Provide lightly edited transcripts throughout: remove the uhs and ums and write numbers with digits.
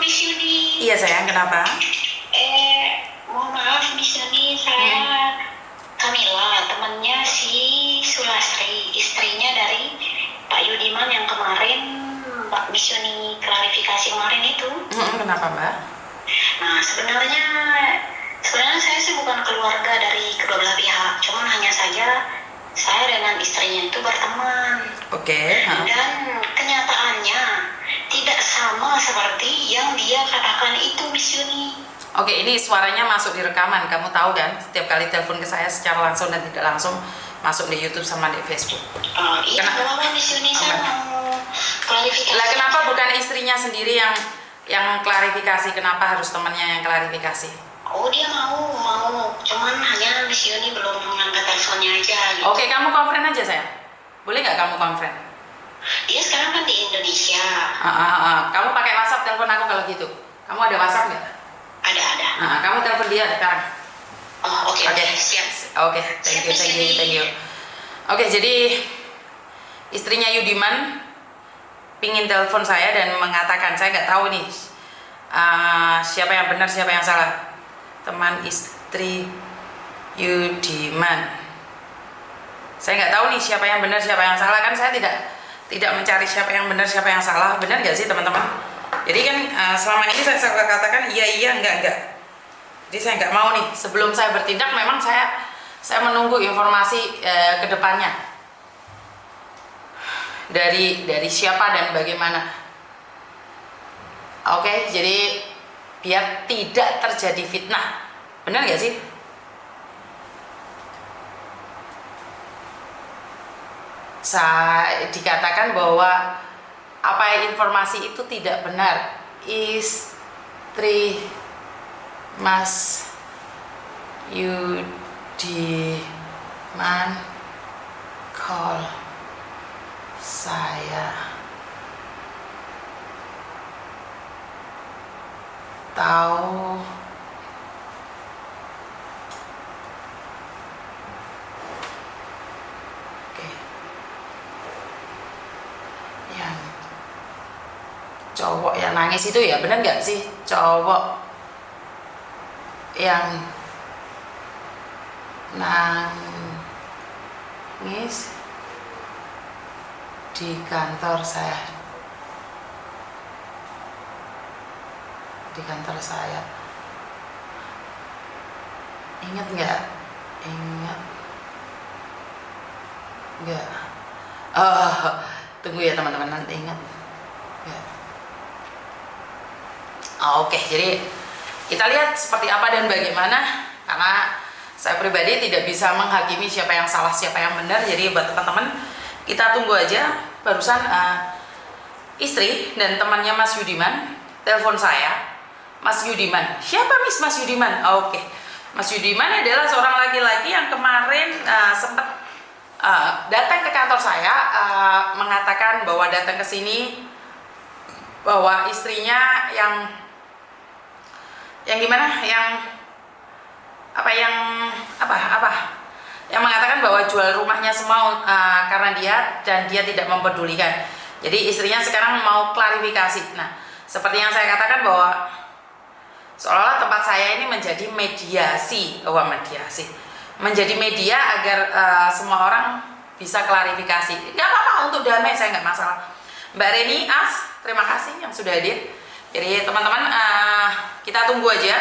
Miss Yuni. Iya sayang, kenapa? Mohon maaf Miss Yuni, saya Kamila, temannya si Sulastri, istrinya dari Pak Yudiman yang kemarin Mbak Miss Yuni klarifikasi kemarin itu. Kenapa Mbak? Nah, sebenarnya saya sih bukan keluarga dari kedua belah pihak, cuman hanya saja saya dengan istrinya itu berteman. Oke. Dan kenyataannya tidak sama seperti yang dia katakan itu, Miss Yuni. Oke, ini suaranya masuk di rekaman. Kamu tahu kan? Setiap kali telepon ke saya secara langsung dan tidak langsung masuk di YouTube sama di Facebook. Iya, kenapa Miss Yuni saya mau klarifikasi? Lah kenapa bukan istrinya sendiri yang klarifikasi? Kenapa harus temannya yang klarifikasi? Oh, dia mau, cuman hanya Miss Yuni belum mengangkat teleponnya aja gitu. Oke, kamu konfren aja sayang. Boleh nggak kamu konfren? Dia sekarang kan di Indonesia. Kamu pakai WhatsApp telepon aku kalau gitu. Kamu ada WhatsApp nggak? Ada. Kamu telepon dia sekarang. Oh, oke, siap. Oke, thank you. Oke, jadi istrinya Yudiman pingin telepon saya dan mengatakan, saya nggak tahu nih siapa yang benar siapa yang salah. Teman istri Yudiman, saya nggak tahu nih siapa yang benar siapa yang salah, kan saya tidak mencari siapa yang benar siapa yang salah. Benar nggak sih teman-teman? Jadi kan selama ini saya katakan iya enggak. Jadi saya nggak mau nih, sebelum saya bertindak memang saya menunggu informasi ke depannya dari siapa dan bagaimana. Oke, jadi biar tidak terjadi fitnah. Benar nggak sih? Saya dikatakan bahwa informasi itu tidak benar. Istri Mas Yudiman call saya, tahu yang cowok yang nangis itu ya, bener nggak sih? Cowok yang nangis di kantor saya. Ingat nggak? Tunggu ya teman-teman, nanti ingat. Oke, jadi kita lihat seperti apa dan bagaimana, karena saya pribadi tidak bisa menghakimi siapa yang salah siapa yang benar. Jadi buat teman-teman, kita tunggu aja. Barusan istri dan temannya Mas Yudiman telepon saya. Mas Yudiman, siapa Mas Yudiman? Oke, Mas Yudiman adalah seorang laki-laki yang kemarin sempat datang ke kantor saya, mengatakan bahwa datang ke sini bahwa istrinya yang mengatakan bahwa jual rumahnya semua karena dia tidak mempedulikan. Jadi istrinya sekarang mau klarifikasi. Nah, seperti yang saya katakan bahwa seolah-olah tempat saya ini menjadi menjadi media agar semua orang bisa klarifikasi. Nggak apa-apa, untuk damai saya nggak masalah. Mbak Reni As, terima kasih yang sudah hadir. Jadi teman-teman, kita tunggu aja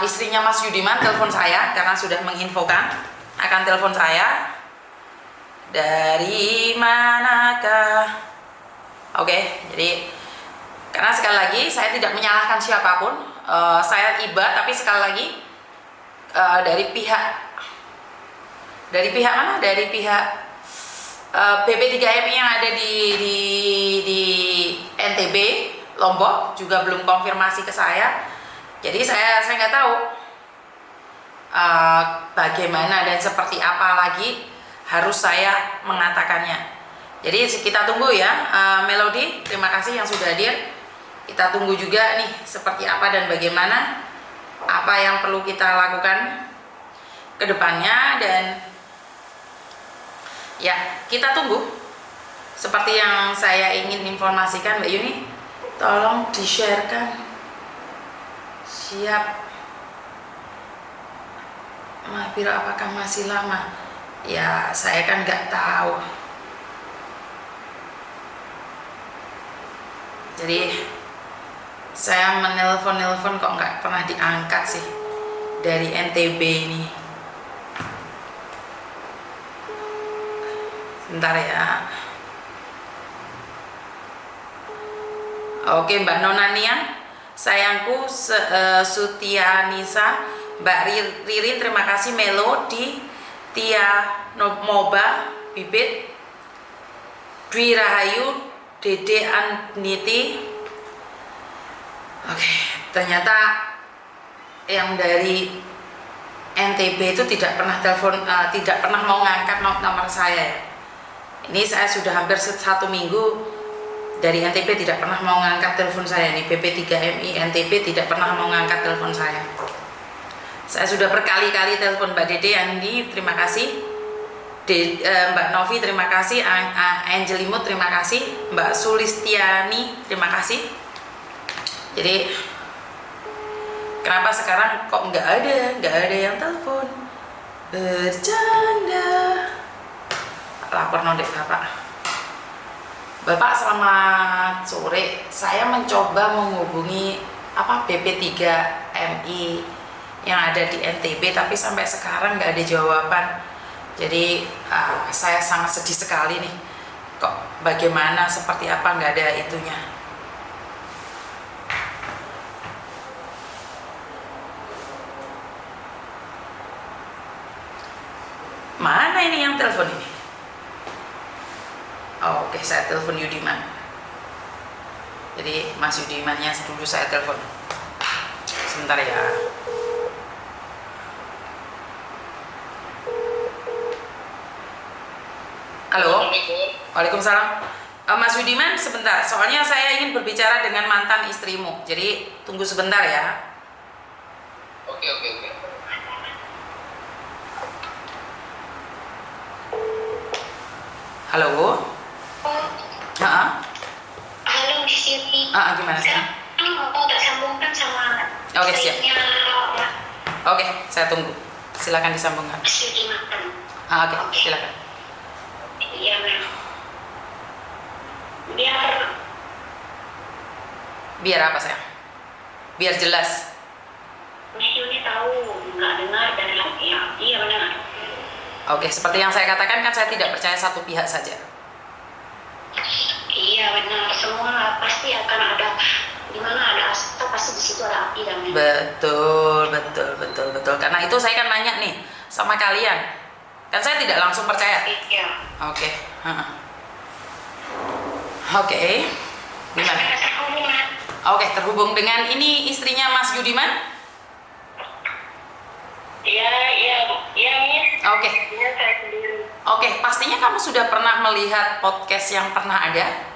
istrinya Mas Yudiman telepon saya, karena sudah menginfokan akan telepon saya. Dari manakah? Oke, jadi karena sekali lagi saya tidak menyalahkan siapapun. Saya iba, tapi sekali lagi dari pihak mana? Dari pihak BP3MI yang ada di NTB Lombok juga belum konfirmasi ke saya. Jadi saya nggak tahu bagaimana dan seperti apa lagi harus saya mengatakannya. Jadi kita tunggu ya. Melody, terima kasih yang sudah hadir. Kita tunggu juga nih seperti apa dan bagaimana, apa yang perlu kita lakukan ke depannya. Dan ya, kita tunggu seperti yang saya ingin informasikan Mbak Yuni. Tolong di-sharekan. Siap. Mahpira apakah masih lama? Ya, saya kan nggak tahu. Jadi saya menelpon kok nggak pernah diangkat sih dari NTB ini. Bentar ya. Oke, Mbak Nonania, sayangku, Sutianisa, Mbak Ririn, terima kasih. Melodi, Tia Moba, Bibit, Dwi Rahayu, Dede Aniti. Oke, ternyata yang dari NTB itu tidak pernah telepon, tidak pernah mau ngangkat nomor saya. Ini saya sudah hampir 1 minggu dari NTB tidak pernah mau ngangkat telepon saya. Nih BP3MI NTB tidak pernah mau ngangkat telepon saya. Saya sudah berkali-kali telepon Mbak Dede Andi, terima kasih. Mbak Novi, terima kasih. Angelimut, terima kasih. Mbak Sulistiani, terima kasih. Jadi kenapa sekarang kok nggak ada yang telepon? Bercanda. Lapor nodek Bapak. Bapak, selamat sore. Saya mencoba menghubungi BP3MI yang ada di NTB, tapi sampai sekarang nggak ada jawaban. Jadi saya sangat sedih sekali nih. Kok bagaimana, seperti apa, nggak ada itunya. Mana ini yang telepon ini? Oh, oke, saya telepon Yudiman. Jadi Mas Yudimannya dulu saya telepon. Sebentar ya. Halo. Waalaikumsalam. Mas Yudiman, sebentar. Soalnya saya ingin berbicara dengan mantan istrimu. Jadi tunggu sebentar ya. Oke. Halo. Halo Miss Yuni. Gimana sih? Mau tak sambungkan sama Oke, siap. istrinya Oke, saya tunggu. Silakan disambungkan. Miss Yuni makan. Oke, silakan. Iya, Mel. Biar apa, sayang? Biar jelas. Miss Yuni tahu nggak dengar dan ya, iya benar. Oke, seperti yang saya katakan kan saya tidak percaya satu pihak saja. Iya benar, semua pasti akan ada, di mana ada asap pasti di situ ada api dan Betul. Karena itu saya kan nanya nih sama kalian. Kan saya tidak langsung percaya. Iya. Oke. Oke. Gimana? Oke, terhubung dengan ini istrinya Mas Yudiman? Iya, Miss. Oke. Iya, saya sendiri. Oke, pastinya kamu sudah pernah melihat podcast yang pernah ada?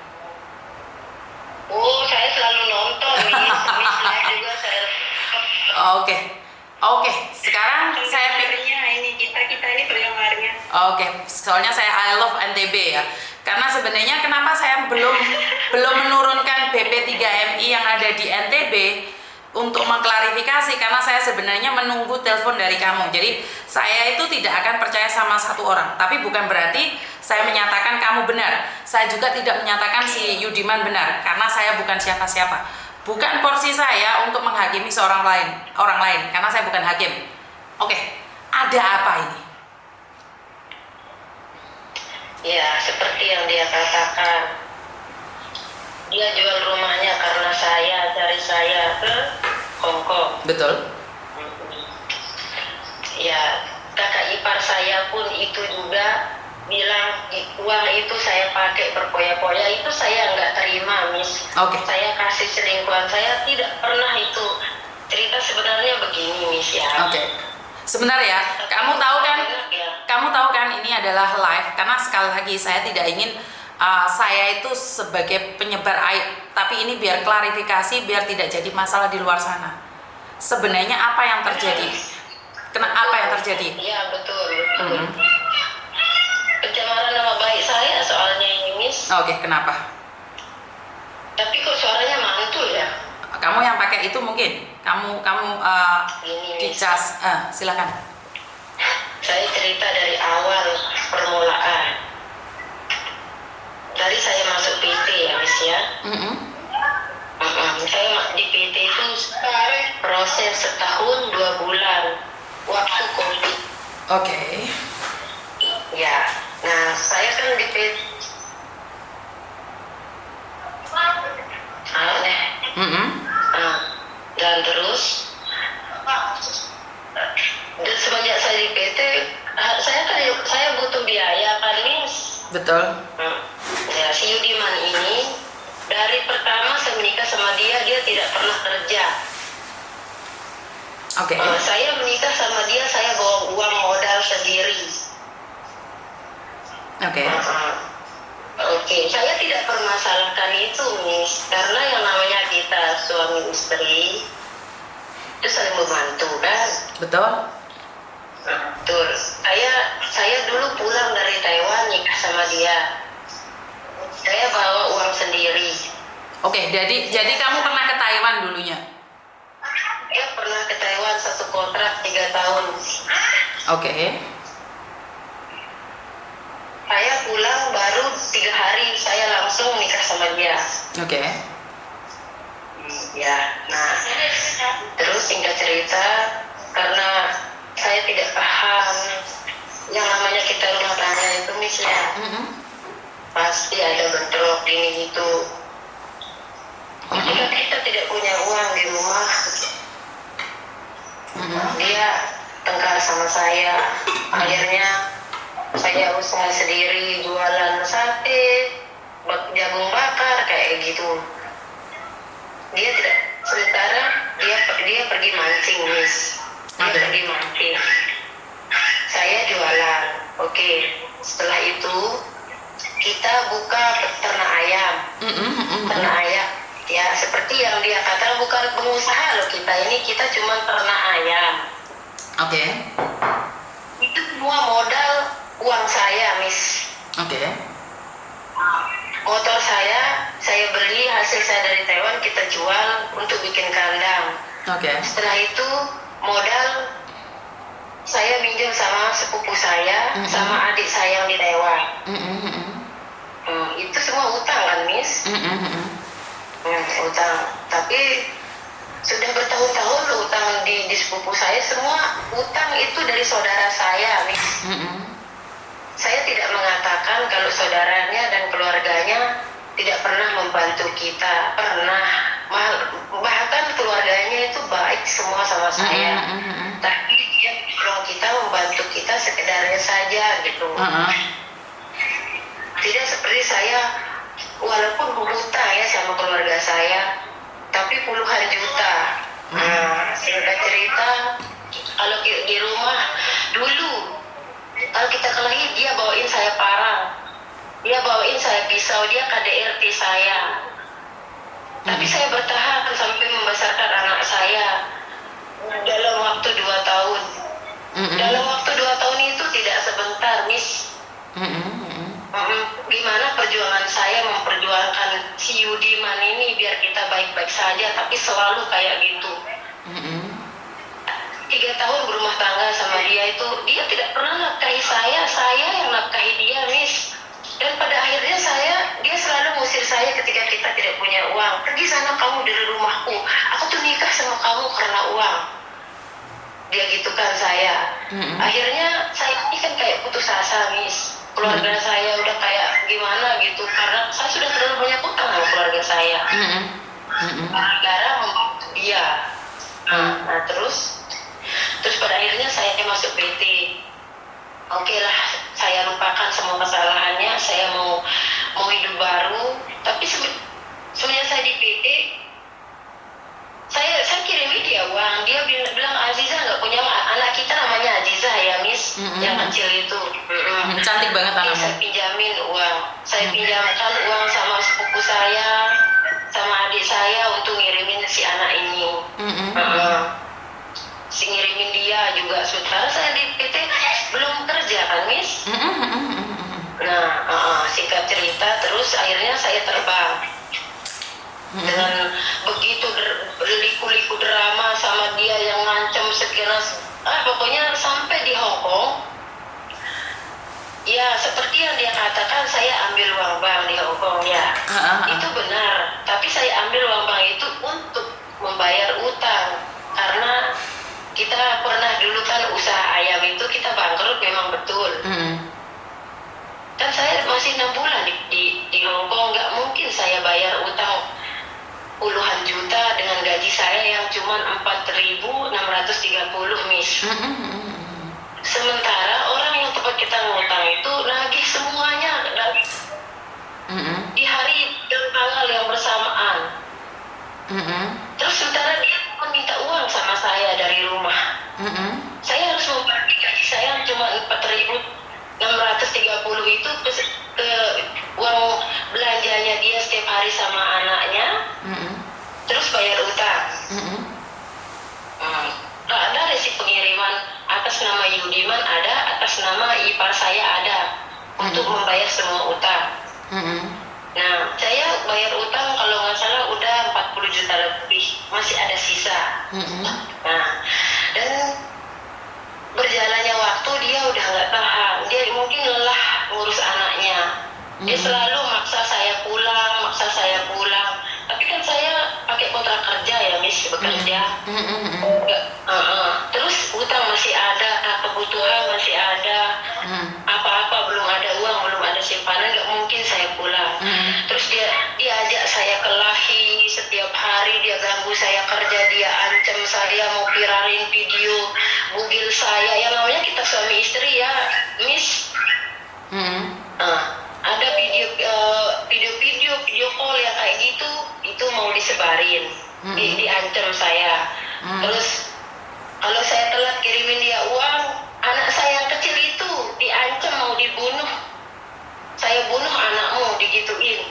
Oh, saya selalu nonton, Miss live juga saya. Oke, sekarang saya ini kita ini penggemarnya. Oke, soalnya saya I love NTB ya. Karena sebenarnya kenapa saya belum menurunkan BP3MI yang ada di NTB untuk mengklarifikasi, karena saya sebenarnya menunggu telepon dari kamu. Jadi saya itu tidak akan percaya sama satu orang, tapi bukan berarti saya menyatakan kamu benar. Saya juga tidak menyatakan si Yudiman benar, karena saya bukan siapa-siapa. Bukan porsi saya untuk menghakimi orang lain, karena saya bukan hakim. Oke, ada apa ini? Ya, seperti yang dia katakan, dia jual rumahnya karena cari saya ke Hongkong. Betul. Ya, kakak ipar saya pun itu juga bilang uang itu saya pakai berpoya-poya, itu saya nggak terima, Miss. Oke. Saya kasih selingkuhan, saya tidak pernah itu. Cerita sebenarnya begini, Miss ya. Oke. Sebentar ya, kamu tahu kan ini adalah live, karena sekali lagi saya tidak ingin saya itu sebagai penyebar aib, tapi ini biar klarifikasi, biar tidak jadi masalah di luar sana. Sebenarnya apa yang terjadi? Apa yang terjadi? Iya, betul. Pencemaran nama baik saya soalnya ini, Miss. Oke, kenapa? Tapi kok suaranya mantul ya? Kamu yang pakai itu mungkin. Kamu Ini dicas. Silakan. saya cerita dari awal permulaan. Dari saya masuk PT ya Miss ya. Saya di PT itu proses setahun 2 bulan waktu COVID. Oke. Ya, nah saya kan di PT. Dan terus dan semenjak saya di PT, saya butuh biaya kan Miss. Betul. Ya, si Yudiman ini dari pertama saya menikah sama dia tidak pernah kerja. Oke. Saya menikah sama dia, saya bawa uang modal sendiri. Oke. Oke, saya tidak permasalahkan itu, Miss, karena yang namanya kita suami istri itu saling membantu kan. Betul. Betul. Saya dulu pulang dari Taiwan nikah sama dia. Saya bawa uang sendiri. Oke, jadi kamu pernah ke Taiwan dulunya? Dia pernah ke Taiwan 1 kontrak 3 tahun. Oke. Saya pulang baru 3 hari saya langsung nikah sama dia. Oke. Ya, nah terus singkat cerita, karena saya tidak paham yang namanya kita rumah tangga itu misalnya pasti ada bentrok ini itu. Ketika kita tidak punya uang di rumah, dia tengkar sama saya. Akhirnya saya usaha sendiri, jualan sate, jagung bakar kayak gitu. Dia tidak, sementara dia pergi mancing, Miss. Dia pergi mancing. Saya jualan. Oke. Setelah itu kita buka peternak ayam. Peternak ayam. Ya, seperti yang dia katakan, bukan pengusaha loh kita ini, kita cuma ternak ayam. Oke. Itu semua modal uang saya, Miss. Oke. Motor saya beli hasil saya dari Taiwan, kita jual untuk bikin kandang. Oke. Setelah itu modal saya minjem sama sepupu saya, sama adik saya yang di Taiwan. Itu semua utang kan, Miss? Utang. Tapi sudah bertahun-tahun loh utang di sepupu saya, semua utang itu dari saudara saya, Miss. Saya tidak mengatakan kalau saudaranya dan keluarganya tidak pernah membantu kita, pernah. Bahkan keluarganya itu baik semua sama saya. Tapi dia tolong kita, membantu kita sekedarnya saja gitu. Tidak seperti saya, walaupun berhutang ya sama keluarga saya, tapi puluhan juta. Singkat cerita, kalau di rumah dulu, kalau kita kelahi, dia bawain saya parang, dia bawain saya pisau, dia KDRT saya. Tapi saya bertahan sampai membesarkan anak saya dalam waktu 2 tahun. Dalam waktu 2 tahun itu tidak sebentar, Miss. Gimana perjuangan saya memperjuangkan si Yudiman ini biar kita baik-baik saja, tapi selalu kayak gitu. 3 tahun berumah tangga sama dia itu, dia tidak pernah nafkahi saya yang nafkahi dia, Miss. Dan pada akhirnya dia selalu ngusir saya ketika kita tidak punya uang. Pergi sana kamu dari rumahku, aku tuh nikah sama kamu karena uang. Dia gitukan saya. Akhirnya saya ini kan kayak putus asa, Miss. Keluarga saya udah kayak gimana gitu, karena saya sudah terlalu banyak utang sama keluarga saya. Gara-gara membantu dia. Nah terus pada akhirnya saya masuk PT. Oke lah, saya lupakan semua kesalahannya, saya mau hidup baru. Tapi semenjak saya di PT, saya kirimi dia uang. Dia bilang Aziza nggak punya anak, kita namanya Aziza ya, Miss, yang kecil itu. Cantik banget anakmu. Saya pinjamin uang, saya pinjamkan uang sama sepupu saya, sama adik saya untuk ngirimin si anak ini. Ngirimin dia juga. Sementara saya di PT belum kerja kan, Miss. Nah singkat cerita, terus akhirnya saya terbang Dengan begitu berliku-liku drama sama dia yang ngancam sekilas, pokoknya sampai di Hong Kong. Ya, seperti yang dia katakan, saya ambil uang bank di Hong Kong, ya. Itu benar. Tapi saya ambil uang bank itu untuk membayar utang. Karena kita pernah dulu kan usaha ayam itu kita bangkrut memang betul. Kan saya masih 6 bulan di Hong Kong, nggak mungkin saya bayar utang puluhan juta dengan gaji saya yang cuma 4.630, Miss. Sementara orang yang tempat kita ngutang itu nagih semuanya di hari dan tanggal yang bersamaan. Terus sementara dia meminta uang sama saya dari rumah. Saya harus membagi gaji saya yang cuma 4.630 itu ke uang belanjanya dia setiap hari sama anaknya. Terus bayar utang. Nggak ada resip pengiriman atas nama Yudiman, ada atas nama ipar saya ada untuk membayar semua utang. Nah, saya bayar utang kalau nggak salah udah 40 juta lebih, masih ada sisa. Nah, dan berjalannya waktu dia udah nggak tahan, dia mungkin lelah ngurus anaknya. Dia selalu maksa saya pulang. Tapi kan saya pakai kontrak kerja ya, Miss, bekerja. Terus utang masih ada, kebutuhan masih ada, apa-apa belum ada uang, belum ada simpanan, nggak mungkin saya pulang. Terus dia ajak saya kelahi setiap hari, dia ganggu saya kerja, dia ancam saya mau viralin video bugil saya. Yang namanya kita suami istri ya, Miss. Ada video call yang kayak gitu, itu mau disebarin, diancam saya. Terus kalau saya telat kirimin dia uang, anak saya yang kecil itu diancam mau dibunuh. Saya bunuh anakmu, digituin.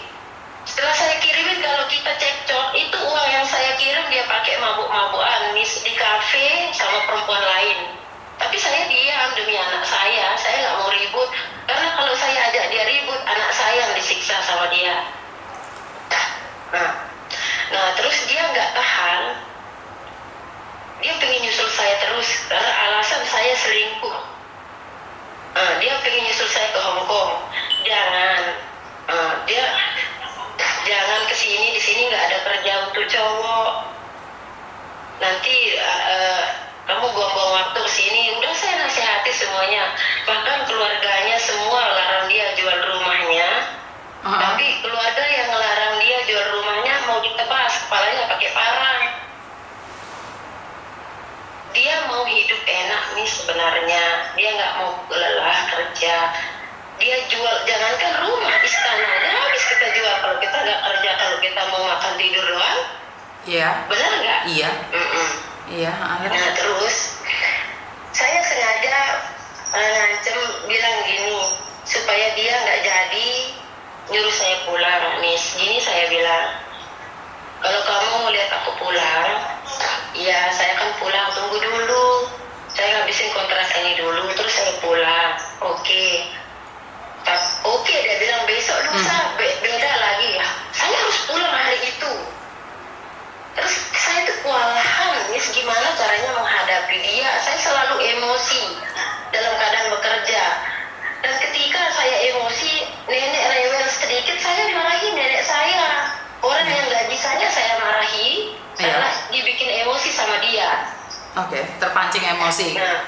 Setelah saya kirimin, kalau kita cekcok, itu uang yang saya kirim dia pakai mabuk-mabukan, Miss, di kafe sama perempuan lain. Tapi saya diam demi anak saya nggak mau ribut. Karena kalau saya ajak dia ribut, anak saya yang disiksa sama dia. Nah, terus dia nggak tahan. Dia pengen nyusul saya terus karena alasan saya selingkuh. Dia pengen nyusul saya ke Hong Kong. Dia jangan kesini, di sini nggak ada kerja untuk cowok. Nanti kamu buang-buang waktu kesini. Udah saya nasihati semuanya. Bahkan keluarganya semua larang dia jual rumahnya. Tapi keluarga yang ngelarang dia jual rumahnya mau ditebas kepalanya pakai parang. Dia mau hidup enak nih sebenarnya. Dia nggak mau lelah kerja. Dia jual, jangankan rumah, istananya habis kita jual kalau kita nggak kerja, kalau kita mau makan tidur doang. Iya. Benar nggak? Iya. Iya. Nah terus saya sengaja ngancem bilang gini supaya dia nggak jadi nyuruh saya pulang, Miss. Gini saya bilang, kalau kamu lihat aku pulang, ya saya akan pulang, tunggu dulu. Saya ngabisin kontrak ini dulu, terus saya pulang. Oke, dia bilang besok lusa beda lagi ya. Saya harus pulang hari itu. Terus saya tuh kewalahan, Miss, gimana caranya menghadapi dia. Saya selalu emosi dalam keadaan bekerja. Dan ketika saya emosi, nenek rewel sedikit, saya marahi nenek saya. Orang yang gaji saya marahi, karena dibikin emosi sama dia. Oke, terpancing emosi. Nah,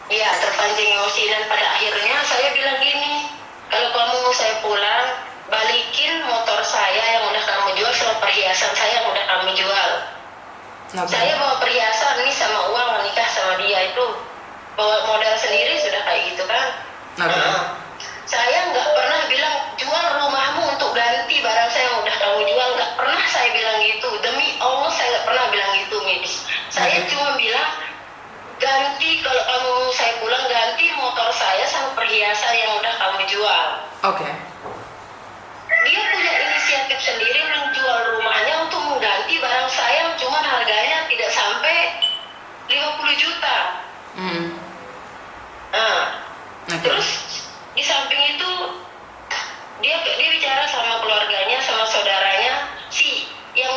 iya, terpancing emosi. Dan pada akhirnya saya bilang gini, kalau kamu mau saya pulang, balikin motor saya yang udah kamu jual sama perhiasan saya yang udah kamu jual. Saya bawa perhiasan nih sama uang nikah sama dia itu, bawa modal sendiri sudah kayak gitu kan. Saya nggak pernah bilang jual rumahmu untuk ganti barang saya yang udah kamu jual, nggak pernah saya bilang gitu. Demi Allah saya nggak pernah bilang gitu, Miss. Saya cuma bilang ganti, kalau kamu saya pulang ganti motor saya sama perhiasan yang udah kamu jual. Dia punya inisiatif sendiri menjual rumahnya untuk mengganti barang saya yang cuma harganya tidak sampai 50 juta. Terus di samping itu dia bicara sama keluarganya, sama saudaranya, si yang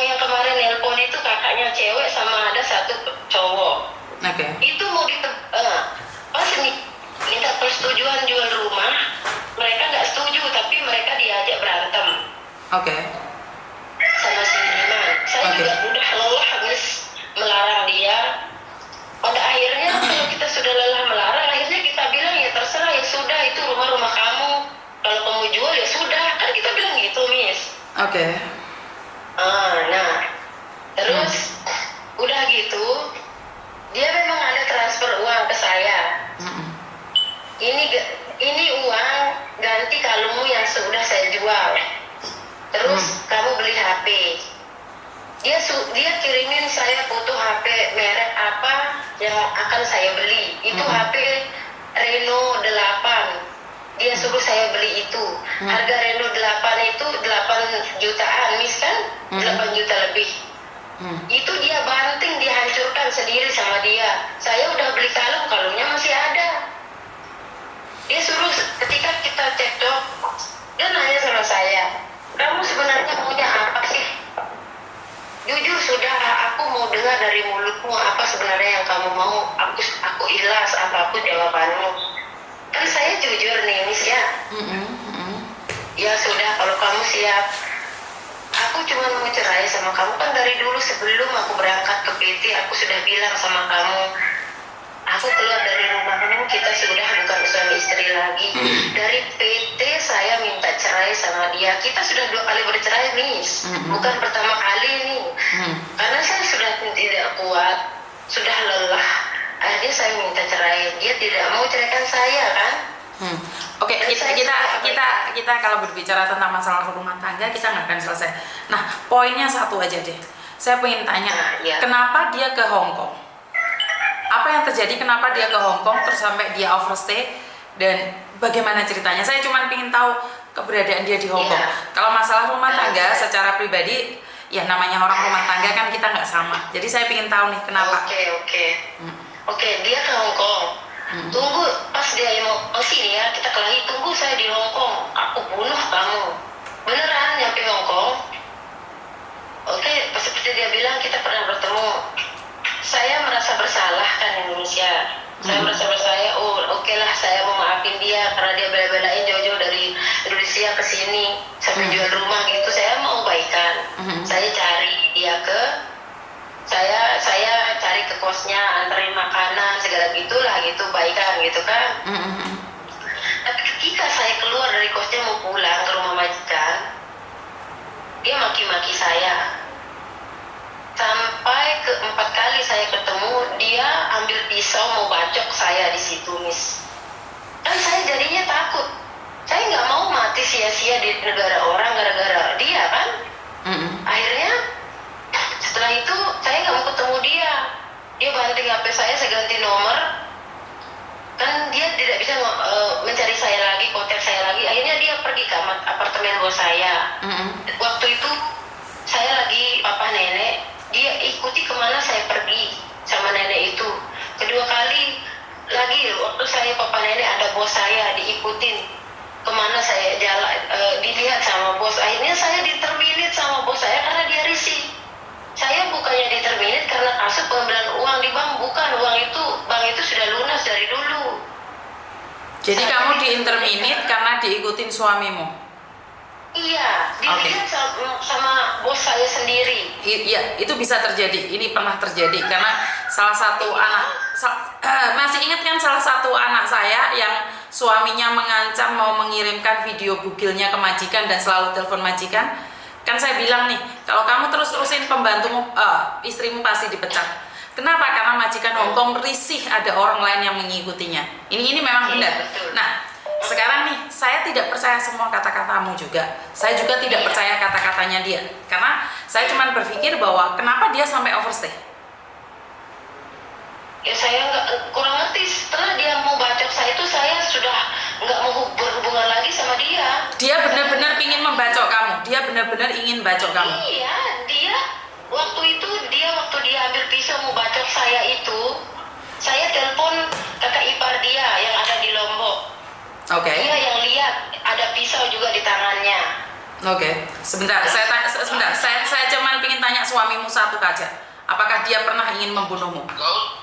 Oke. Nah, terus udah gitu, dia memang ada transfer uang ke saya. Ini uang ganti kalungmu yang sudah saya jual. Terus kamu beli HP. Dia kirimin saya foto HP merek apa yang akan saya beli. Itu HP Reno 8. Dia suruh saya beli itu. Harga Reno 8 itu 8 jutaan, Miss kan? 8 juta lebih. Itu dia banting, dihancurkan sendiri sama dia. Saya udah beli kalungnya masih ada. Dia suruh ketika kita cekcok, dia nanya sama saya, kamu sebenarnya maunya apa sih? Jujur sudah, aku mau dengar dari mulutmu apa sebenarnya yang kamu mau. Aku ikhlas apapun jawabanmu. Kan saya jujur nih, Miss ya. Ya sudah, kalau kamu siap. Aku cuma mau cerai sama kamu. Kan dari dulu sebelum aku berangkat ke PT, aku sudah bilang sama kamu, aku keluar dari rumahmu, kita sudah bukan suami istri lagi. Dari PT saya minta cerai sama dia. Kita sudah 2 kali bercerai, Miss. Bukan pertama kali nih. Karena saya sudah tidak kuat, sudah lelah. Akhirnya saya minta cerai. Dia tidak mau ceraikan saya kan. Oke, kita kalau berbicara tentang masalah rumah tangga kita nggak akan selesai. Nah, poinnya satu aja deh. Saya pengen tanya, kenapa dia ke Hong Kong? Apa yang terjadi? Kenapa dia ke Hong Kong terus sampai dia overstay dan bagaimana ceritanya? Saya cuma pengen tahu keberadaan dia di Hong Kong. Kalau masalah rumah tangga secara pribadi, ya namanya orang rumah tangga kan kita nggak sama. Jadi saya pengen tahu nih kenapa. Oke, dia ke Hong Kong. Tunggu pas dia mau sini ya, kita kelahi. Tunggu saya di Hong Kong. Aku bunuh kamu. Beneran nyampe Hong Kong. Oke, seperti dia bilang kita pernah bertemu. Saya merasa bersalah kan Indonesia. Saya merasa bersalah. Oke lah, saya mau maafin dia karena dia bela-belain jauh-jauh dari Indonesia ke sini sampai jual rumah gitu. Saya mau baikan. Saya cari dia saya cari ke kosnya, anterin makanan segala gitulah gitu, baikan gitu kan. Tapi ketika saya keluar dari kosnya mau pulang ke rumah majikan, dia maki-maki saya. Sampai ke 4 kali saya ketemu, dia ambil pisau mau bacok saya di situ, Miss. Dan saya jadinya takut. Saya nggak mau mati sia-sia di negara orang gara-gara dia kan. Akhirnya setelah itu saya nggak mau ketemu dia. Dia banting HP saya ganti nomor. Kan dia tidak bisa mencari saya lagi, kontak saya lagi. Akhirnya dia pergi ke apartemen bos saya. Waktu itu saya lagi papa nenek. Dia ikuti kemana saya pergi sama nenek itu. Kedua kali lagi waktu saya papa nenek ada bos saya, diikutin kemana saya jalan, dilihat sama bos. Akhirnya saya diterminate sama bos saya karena dia risih. Saya bukannya diterminate karena kasus pengambilan uang di bank, bukan. Bank itu sudah lunas dari dulu. Jadi kamu diinterminate karena diikutin suamimu? Iya, dilihat sama bos saya sendiri. Iya, itu bisa terjadi. Ini pernah terjadi karena salah satu masih ingat kan salah satu anak saya yang suaminya mengancam mau mengirimkan video bugilnya ke majikan dan selalu telepon majikan. Kan saya bilang nih, kalau kamu terus-terusin pembantumu, istrimu pasti dipecat. Kenapa? Karena majikan Hongkong risih ada orang lain yang mengikutinya. Ini memang benar. Nah, sekarang nih, saya tidak percaya semua kata-katamu juga. Saya juga tidak percaya kata-katanya dia. Karena saya cuma berpikir bahwa kenapa dia sampai overstay? Ya saya kurang ngerti. Setelah dia mau bacok saya itu, saya sudah nggak mau berhubungan lagi sama dia. Dia benar-benar ingin membacok kamu. Dia benar-benar ingin bacok kamu. Iya, waktu dia ambil pisau mau bacok saya itu, saya telepon kakak ipar dia yang ada di Lombok. Oke. Dia yang lihat ada pisau juga di tangannya. Oke. Sebentar. Saya cuma ingin tanya suamimu satu aja. Apakah dia pernah ingin membunuhmu?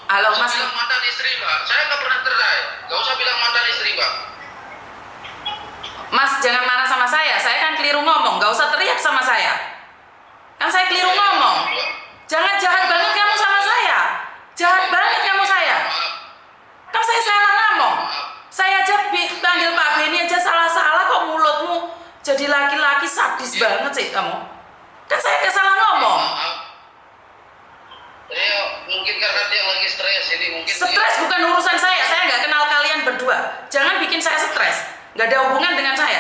Halo Mas. Bilang mantan istri, Mbak. Saya nggak pernah cerai. Gak usah bilang mantan istri, Mbak. Mas, jangan marah sama saya. Saya kan keliru ngomong. Gak usah teriak sama saya. Kan saya keliru ngomong. Jangan jahat banget kamu sama saya. Jahat banget kamu saya. Kan saya salah ngomong. Saya aja panggil Pak Beni aja salah-salah kok mulutmu jadi laki-laki sadis sadis banget sih kamu. Kan saya nggak salah ngomong. Maaf. Ya, mungkin karena dia lagi stres ini mungkin. Stres bukan urusan saya. Saya nggak kenal kalian berdua. Jangan bikin saya stres. Nggak ada hubungan dengan saya.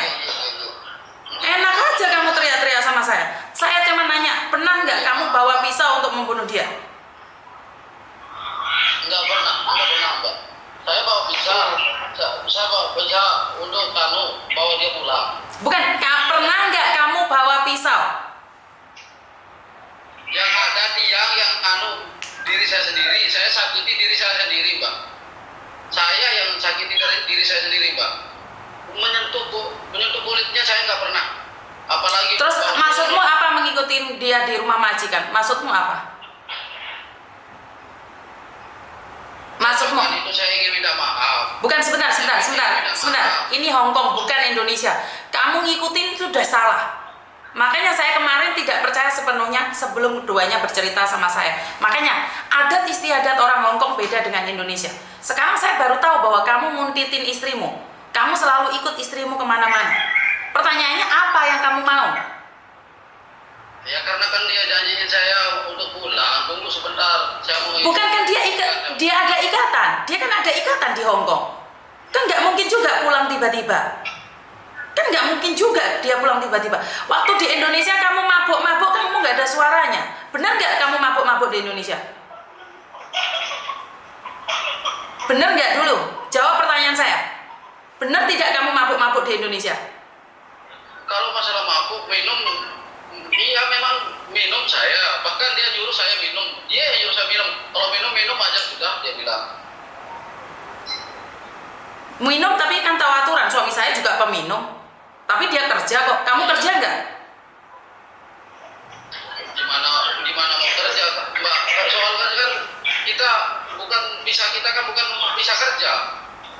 Enak aja kamu teriak-teriak sama saya. Saya cuma nanya, pernah nggak kamu bawa pisau untuk membunuh dia? Enggak pernah, Mbak. Saya bawa pisau, saya bawa pisau untuk bawa dia pulang. Bukan, pernah nggak kamu bawa pisau? Yang ada tiang yang diri saya sendiri, saya sakiti diri saya sendiri, Mbak. Saya yang sakiti diri saya sendiri, Mbak. Menyentuh kulitnya saya nggak pernah. Apalagi. Terus maksudmu apa mengikuti dia di rumah majikan? Maksudmu apa? Maksudmu? Itu saya ingin minta maaf. Bukan, sebentar. Ini Hong Kong, bukan Indonesia. Kamu ngikutin itu udah salah. Makanya saya kemarin tidak percaya sepenuhnya sebelum keduanya bercerita sama saya. Makanya adat istiadat orang Hong Kong beda dengan Indonesia. Sekarang saya baru tahu bahwa kamu nguntitin istrimu. Kamu selalu ikut istrimu kemana-mana. Pertanyaannya apa yang kamu mau? Ya karena kan dia janjiin saya untuk pulang, tunggu sebentar, saya mau. Bukan kan dia ada ikatan. Dia kan ada ikatan di Hong Kong. Kan nggak mungkin juga pulang tiba-tiba. Kan nggak mungkin juga dia pulang tiba-tiba. Waktu di Indonesia kamu mabuk-mabuk, kamu nggak ada suaranya. Benar nggak kamu mabuk-mabuk di Indonesia? Benar nggak dulu? Jawab pertanyaan saya. Benar tidak kamu mabuk-mabuk di Indonesia? Kalau masalah mabuk, minum, iya memang minum saya. Bahkan dia nyuruh saya minum. Dia yang nyuruh saya minum. Kalau minum aja sudah, dia bilang. Minum tapi kan tahu aturan. Suami saya juga peminum. Tapi dia kerja kok. Kamu kerja nggak? Gimana mau kerja, Mbak? Soalnya kan kita kan bukan bisa kerja.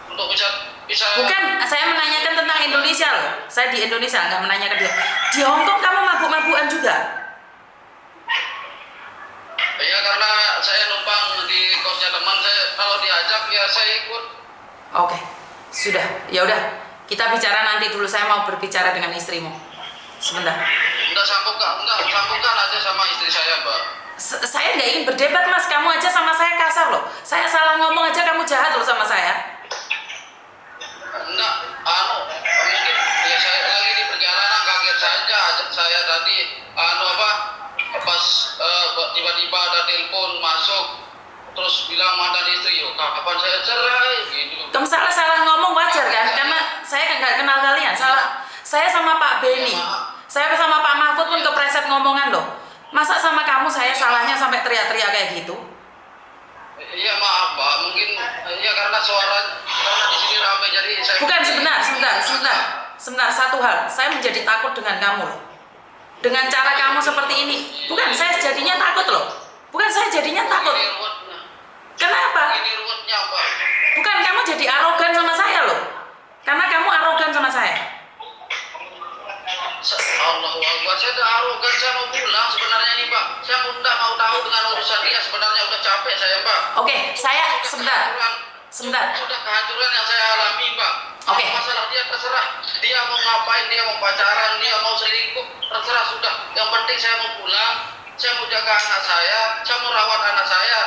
Untuk bisa. Bukan, saya menanyakan tentang Indonesia loh. Saya di Indonesia, nggak menanyakan dia. Di Hong Kong kamu mabuk-mabukan juga? Ya karena saya numpang di kosnya teman saya. Kalau diajak ya saya ikut. Oke, sudah. Ya udah, kita bicara nanti dulu. Saya mau berbicara dengan istrimu. Sebentar. Enggak sambungkan aja sama istri saya, Mbak. Saya nggak ingin berdebat, Mas. Kamu aja sama saya kasar loh. Saya salah ngomong aja kamu jahat loh sama saya. Enggak, mungkin ya saya lagi di perjalanan kaget saja saya tadi pas tiba-tiba ada telepon masuk terus bilang mantan istri, kapan saya cerai gitu. Kamu salah ngomong wajar kan? Karena saya nggak kenal kalian. Saya sama Pak Benny, saya sama Pak Mahfud pun kepreset ngomongan loh. Masa sama kamu saya salahnya sampai teriak-teriak kayak gitu? Iya maaf Pak, mungkin ya karena di sini ramai jadi saya. Bukan, sebentar, satu hal, saya menjadi takut dengan kamu loh. Dengan cara kamu seperti ini, bukan saya jadinya takut loh. Kenapa? Ini ruwetnya Pak. Bukan, kamu jadi arogan sama saya loh. Karena kamu arogan sama saya. Allahu Akbar, saya udah arogan, saya mau pulang sebenarnya nih Pak. Saya mau tahu dengan urusan dia, sebenarnya udah capek saya Pak. Oke, saya sebentar. Sudah kehancuran yang saya alami Pak. Oke. Masalah dia terserah. Dia mau ngapain, dia mau pacaran, dia mau selingkuh, terserah sudah. Yang penting saya mau pulang, saya mau jaga anak saya mau rawat anak saya.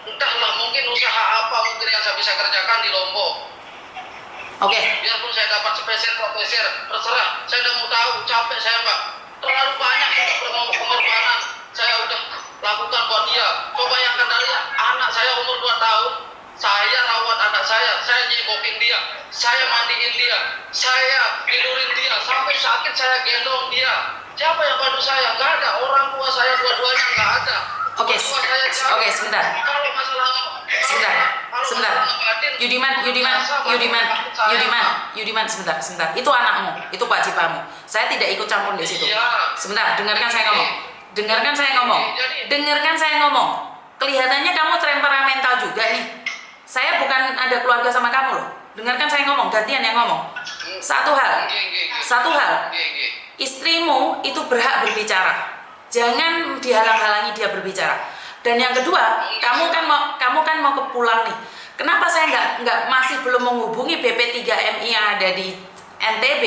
Entahlah mungkin usaha apa mungkin yang saya bisa kerjakan di Lombok. Oke. Biarpun saya dapat spesial terserah. Saya udah mau tahu, capek saya Pak. Terlalu banyak pengorbanan saya udah lakukan buat dia. Coba yang dari anak saya umur 2 tahun, saya rawat anak saya nyegokin dia, saya mandiin dia, saya tidurin dia, sampai sakit saya gendong dia. Siapa yang bantu saya? Gak ada. Orang tua saya dua-duanya gak ada. Oke, sebentar. Kalau masalah Sebentar. Yudiman, sebentar. Itu anakmu, itu kewajibanmu. Saya tidak ikut campur di situ. Sebentar, dengarkan saya ngomong. Kelihatannya kamu temperamental juga nih. Saya bukan ada keluarga sama kamu loh. Dengarkan saya ngomong, gantian yang ngomong. Satu hal. Istrimu itu berhak berbicara. Jangan dihalang-halangi dia berbicara. Dan yang kedua, kamu kan mau pulang nih. Kenapa saya nggak masih belum menghubungi BP3MI yang ada di NTB?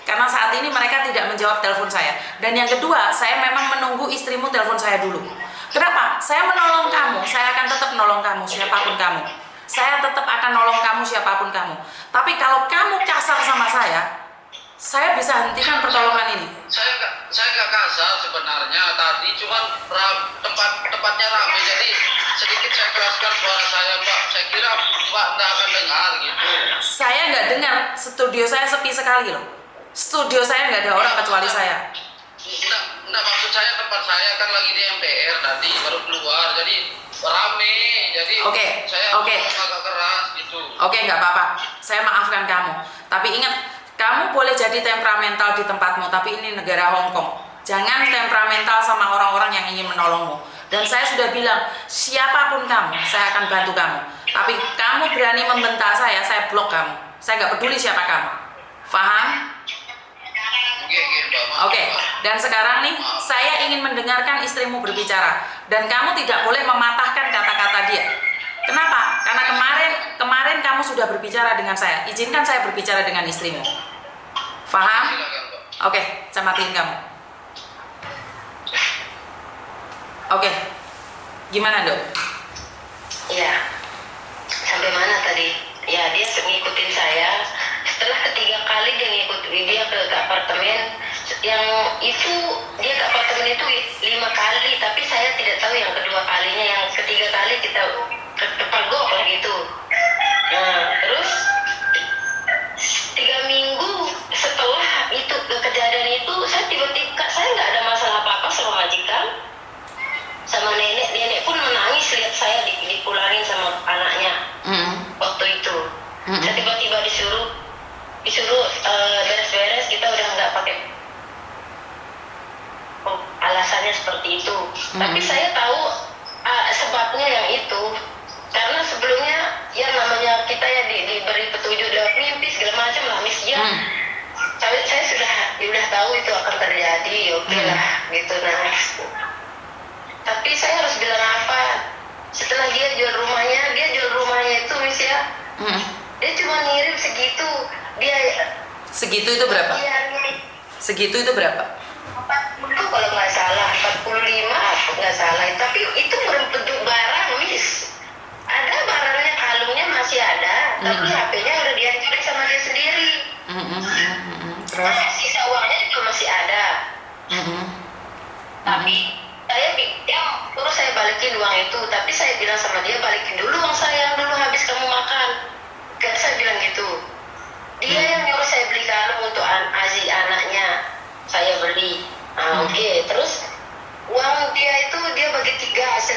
Karena saat ini mereka tidak menjawab telepon saya. Dan yang kedua, saya memang menunggu istrimu telepon saya dulu. Kenapa? Saya menolong kamu, saya akan tetap menolong kamu, siapapun kamu. Saya tetap akan nolong kamu, siapapun kamu. Tapi kalau kamu kasar sama saya bisa hentikan pertolongan ini. Saya nggak kasar sebenarnya tadi, cuman tempatnya ramai, jadi sedikit saya keraskan suara saya, Mbak. Saya kira Mbak nggak akan dengar gitu. Saya nggak dengar, studio saya sepi sekali loh. Studio saya nggak ada orang kecuali saya. Nggak, maksud saya tempat saya kan lagi di MPR tadi, baru keluar, jadi rame, jadi saya agak keras gitu. Oke, nggak apa-apa. Saya maafkan kamu. Tapi ingat, kamu boleh jadi temperamental di tempatmu, tapi ini negara Hong Kong. Jangan temperamental sama orang-orang yang ingin menolongmu. Dan saya sudah bilang, siapapun kamu, saya akan bantu kamu. Tapi kamu berani membentak saya blok kamu. Saya nggak peduli siapa kamu. Paham? Oke, dan sekarang nih, saya ingin mendengarkan istrimu berbicara. Dan kamu tidak boleh mematahkan kata-kata dia. Kenapa? Karena kemarin kamu sudah berbicara dengan saya. Izinkan saya berbicara dengan istrimu. Paham? Oke, saya matiin kamu. Oke, gimana Dok? Ya, sampai mana tadi? Ya, dia ngikutin saya. Setelah ketiga kali dia ngikutin dia ke apartemen, yang itu dia ke apartemen itu 5 kali, tapi saya tidak tahu yang kedua kalinya. Yang ketiga kali kita kepagok lah gitu. Nah, terus 3 minggu setelah itu kejadian itu, saya tiba-tiba saya nggak ada masalah apa-apa sama majikan, sama nenek pun menangis lihat saya dipulangin sama anaknya. Waktu itu saya tiba-tiba disuruh beres-beres, kita udah nggak pakai alasannya seperti itu. Tapi saya tahu sebabnya yang itu, karena sebelumnya ya namanya kita ya diberi petunjuk lewat mimpi segala macam lah Miss ya. Saya sudah tahu itu akan terjadi, oke lah gitu. Nah, tapi saya harus bilang apa? Setelah dia jual rumahnya itu Miss ya, dia cuma ngirim segitu. Segitu itu berapa? Segitu itu berapa? 40 kalau nggak salah, 45 nggak salah. Tapi itu bentuk barang Miss. Ada barangnya, kalungnya masih ada, tapi HP-nya udah dihancurin sama dia sendiri. Terus? Sisa uangnya juga masih ada. Tapi terus saya balikin uang itu, tapi saya bilang sama dia, balikin dulu uang saya yang dulu habis kamu makan. Kan saya bilang gitu. Dia yang nyuruh saya beli kalung untuk Aziz anaknya, saya beli. Oke. Terus uang dia itu dia bagi 3 hasil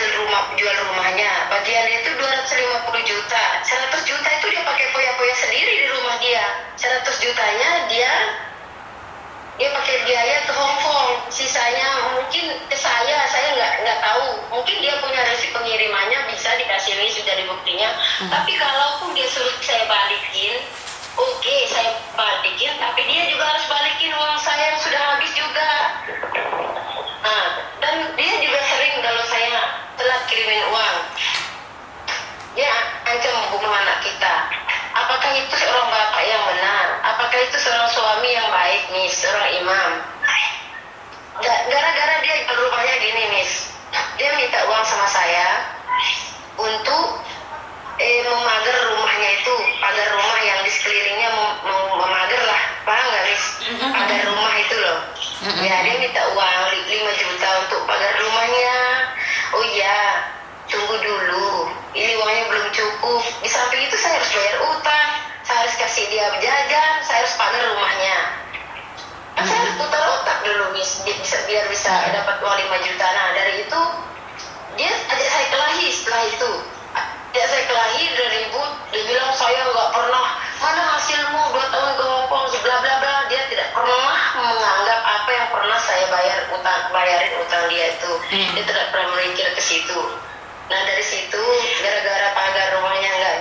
jual rumahnya. Bagian dia itu 250 juta. 100 juta itu dia pakai poya-poya sendiri di rumah dia. 100 jutanya dia pakai biaya ke Hong Kong. Sisanya mungkin ke saya nggak tahu. Mungkin dia punya resip pengirimannya, bisa dikasih ini sudah dibuktinya. Tapi kalaupun dia suruh saya balikin, oke, saya balikin, tapi dia juga harus balikin uang saya yang sudah habis juga. Nah, dan dia juga sering kalau saya telat kirimin uang, dia ancam membunuh anak kita. Apakah itu seorang bapak yang benar? Apakah itu seorang suami yang baik, Miss? Seorang imam? Gara-gara dia jual rumahnya gini, Miss. Dia minta uang sama saya untuk memagar rumahnya itu, pagar rumah yang di sekelilingnya memagar lah, paham nggak Miss? Pagar rumah itu loh. Ya, dia minta uang 5 juta untuk pagar rumahnya. Oh iya, tunggu dulu, ini uangnya belum cukup. Di samping itu saya harus bayar utang, saya harus kasih dia jajan, saya harus pagar rumahnya. Saya harus putar otak dulu Miss, biar bisa dapat uang 5 juta. Nah, dari itu dia ajak saya kelahi. Setelah itu saya kelahi, udah ribut. Dia bilang saya nggak pernah, mana hasilmu 2 tahun ke Hong Kong, bla bla bla. Dia tidak pernah menganggap apa yang pernah saya bayarin utang dia itu. Dia tidak pernah memikir ke situ. Nah, dari situ gara-gara pagar rumahnya nggak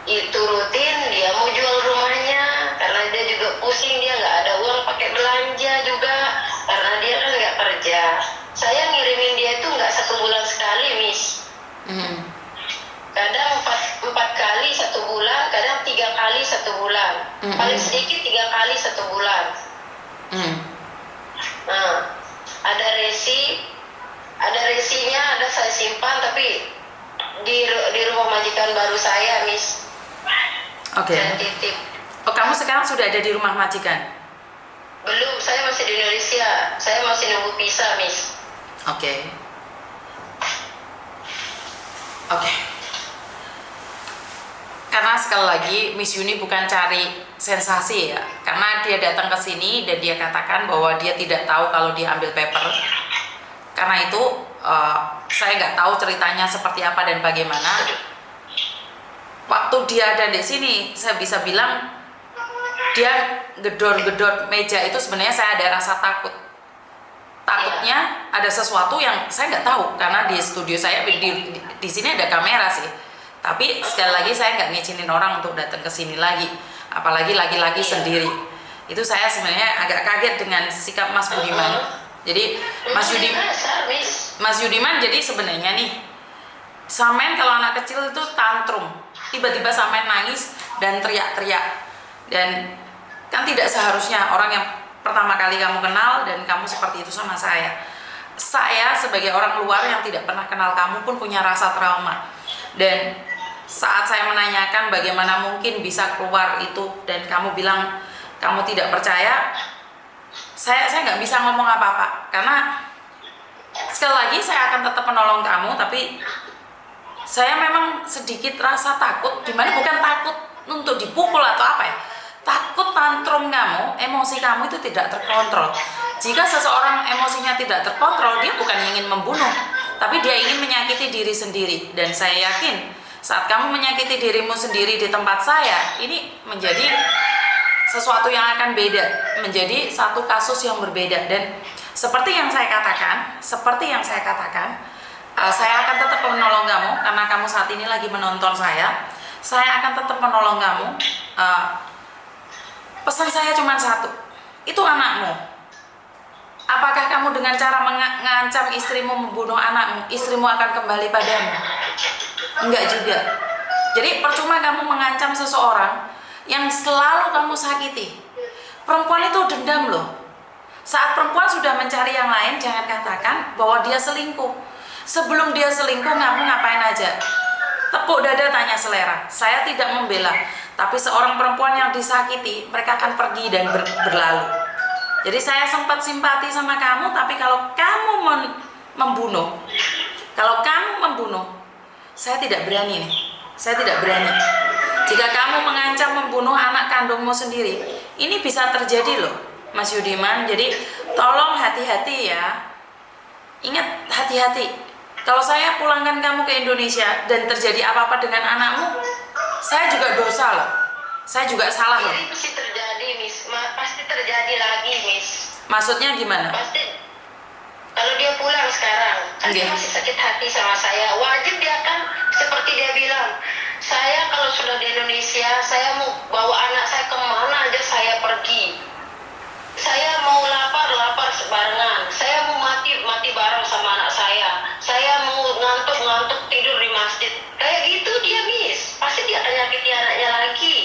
diturutin, dia mau jual rumahnya karena dia juga pusing, dia nggak ada uang pakai belanja juga karena dia kan nggak kerja. Saya ngirimin dia itu nggak 1 bulan sekali Miss. Kadang 4 kali 1 bulan, kadang 3 kali 1 bulan. paling sedikit 3 kali 1 bulan. Nah, ada resinya, ada saya simpan, tapi di rumah majikan baru saya, Miss. Oke. Saya titip. Oh, kamu sekarang sudah ada di rumah majikan? Belum, saya masih di Indonesia. Saya masih nunggu visa, Miss. Oke. Karena sekali lagi Miss Yuni bukan cari sensasi ya, karena dia datang ke sini dan dia katakan bahwa dia tidak tahu kalau dia ambil paper. Karena itu saya nggak tahu ceritanya seperti apa dan bagaimana. Waktu dia ada di sini, saya bisa bilang dia gedor-gedor meja itu sebenarnya saya ada rasa takut. Takutnya ada sesuatu yang saya nggak tahu, karena di studio saya di sini ada kamera sih. Tapi sekali lagi saya nggak ngizinin orang untuk datang ke sini lagi, apalagi laki-laki sendiri. Itu saya sebenarnya agak kaget dengan sikap Mas Budiman. Jadi Mas Yudiman jadi sebenarnya nih, Samen kalau anak kecil itu tantrum, tiba-tiba Samen nangis dan teriak-teriak, dan kan tidak seharusnya orang yang pertama kali kamu kenal dan kamu seperti itu sama saya. Saya sebagai orang luar yang tidak pernah kenal kamu pun punya rasa trauma. Dan saat saya menanyakan bagaimana mungkin bisa keluar itu dan kamu bilang kamu tidak percaya, saya nggak bisa ngomong apa-apa, karena sekali lagi saya akan tetap menolong kamu, tapi saya memang sedikit rasa takut, dimana bukan takut untuk dipukul atau apa ya, takut tantrum kamu, emosi kamu itu tidak terkontrol. Jika seseorang emosinya tidak terkontrol, dia bukan ingin membunuh, tapi dia ingin menyakiti diri sendiri. Dan saya yakin saat kamu menyakiti dirimu sendiri di tempat saya, ini menjadi sesuatu yang akan beda, menjadi satu kasus yang berbeda. Dan seperti yang saya katakan, saya akan tetap menolong kamu, karena kamu saat ini lagi menonton saya akan tetap menolong kamu. Pesan saya cuma satu, itu anakmu. Apakah kamu dengan cara mengancam istrimu membunuh anakmu, istrimu akan kembali padamu? Enggak juga. Jadi percuma kamu mengancam seseorang yang selalu kamu sakiti. Perempuan itu dendam loh. Saat perempuan sudah mencari yang lain, jangan katakan bahwa dia selingkuh. Sebelum dia selingkuh, kamu ngapain aja? Tepuk dada tanya selera. Saya tidak membela, tapi seorang perempuan yang disakiti, mereka akan pergi dan berlalu. Jadi saya sempat simpati sama kamu, tapi kalau kamu membunuh, saya tidak berani nih. Saya tidak berani. Jika kamu mengancam membunuh anak kandungmu sendiri, ini bisa terjadi loh, Mas Yudiman. Jadi tolong hati-hati ya. Ingat, hati-hati. Kalau saya pulangkan kamu ke Indonesia dan terjadi apa-apa dengan anakmu, saya juga dosa loh. Saya juga salah loh. Ini pasti terjadi, Miss. Pasti terjadi lagi, Miss. Maksudnya gimana? Pasti. Kalau dia pulang sekarang, kan dia masih sakit hati sama saya. Wajib dia kan, seperti dia bilang, saya kalau sudah di Indonesia, saya mau bawa anak saya kemana aja saya pergi. Saya mau lapar sebarengan. Saya mau mati bareng sama anak saya. Saya mau ngantuk tidur di masjid. Kayak gitu dia, Miss. Pasti dia akan nyakiti anaknya lagi.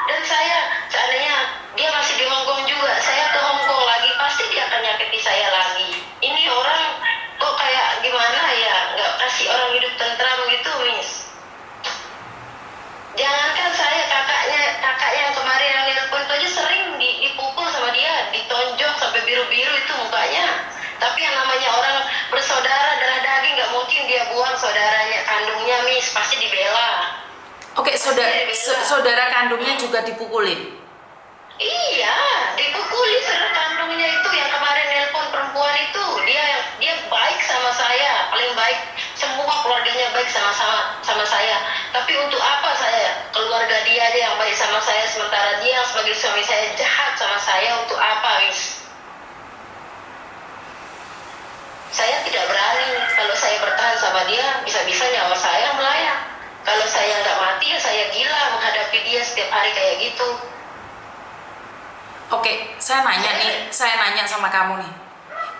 Dan saya, seandainya dia masih di Hongkong juga, saya ke Hongkong lagi, pasti dia akan nyakiti saya lagi. Ini orang kok kayak gimana ya, nggak kasih orang hidup tentram gitu, Miss. Jangankan saya, kakaknya yang kemarin yang nelpon itu aja sering dipukul sama dia, ditonjok sampai biru-biru itu mukanya. Tapi yang namanya orang bersaudara darah daging, nggak mungkin dia buang saudaranya kandungnya, Miss. Pasti dibela. Oke, saudara kandungnya juga dipukulin? Iya, dipukulin saudara kandungnya itu yang kemarin nelpon perempuan itu. Dia baik sama saya, paling baik. Semua keluarganya baik sama saya. Tapi untuk apa saya? Keluarga dia aja yang baik sama saya, sementara dia yang sebagai suami saya jahat sama saya. Untuk apa, Miss? Saya tidak berani. Kalau saya bertahan sama dia, bisa-bisa nyawa saya melayang. Kalau saya nggak mati, ya saya gila menghadapi dia setiap hari kayak gitu. Oke, saya nanya sama kamu nih.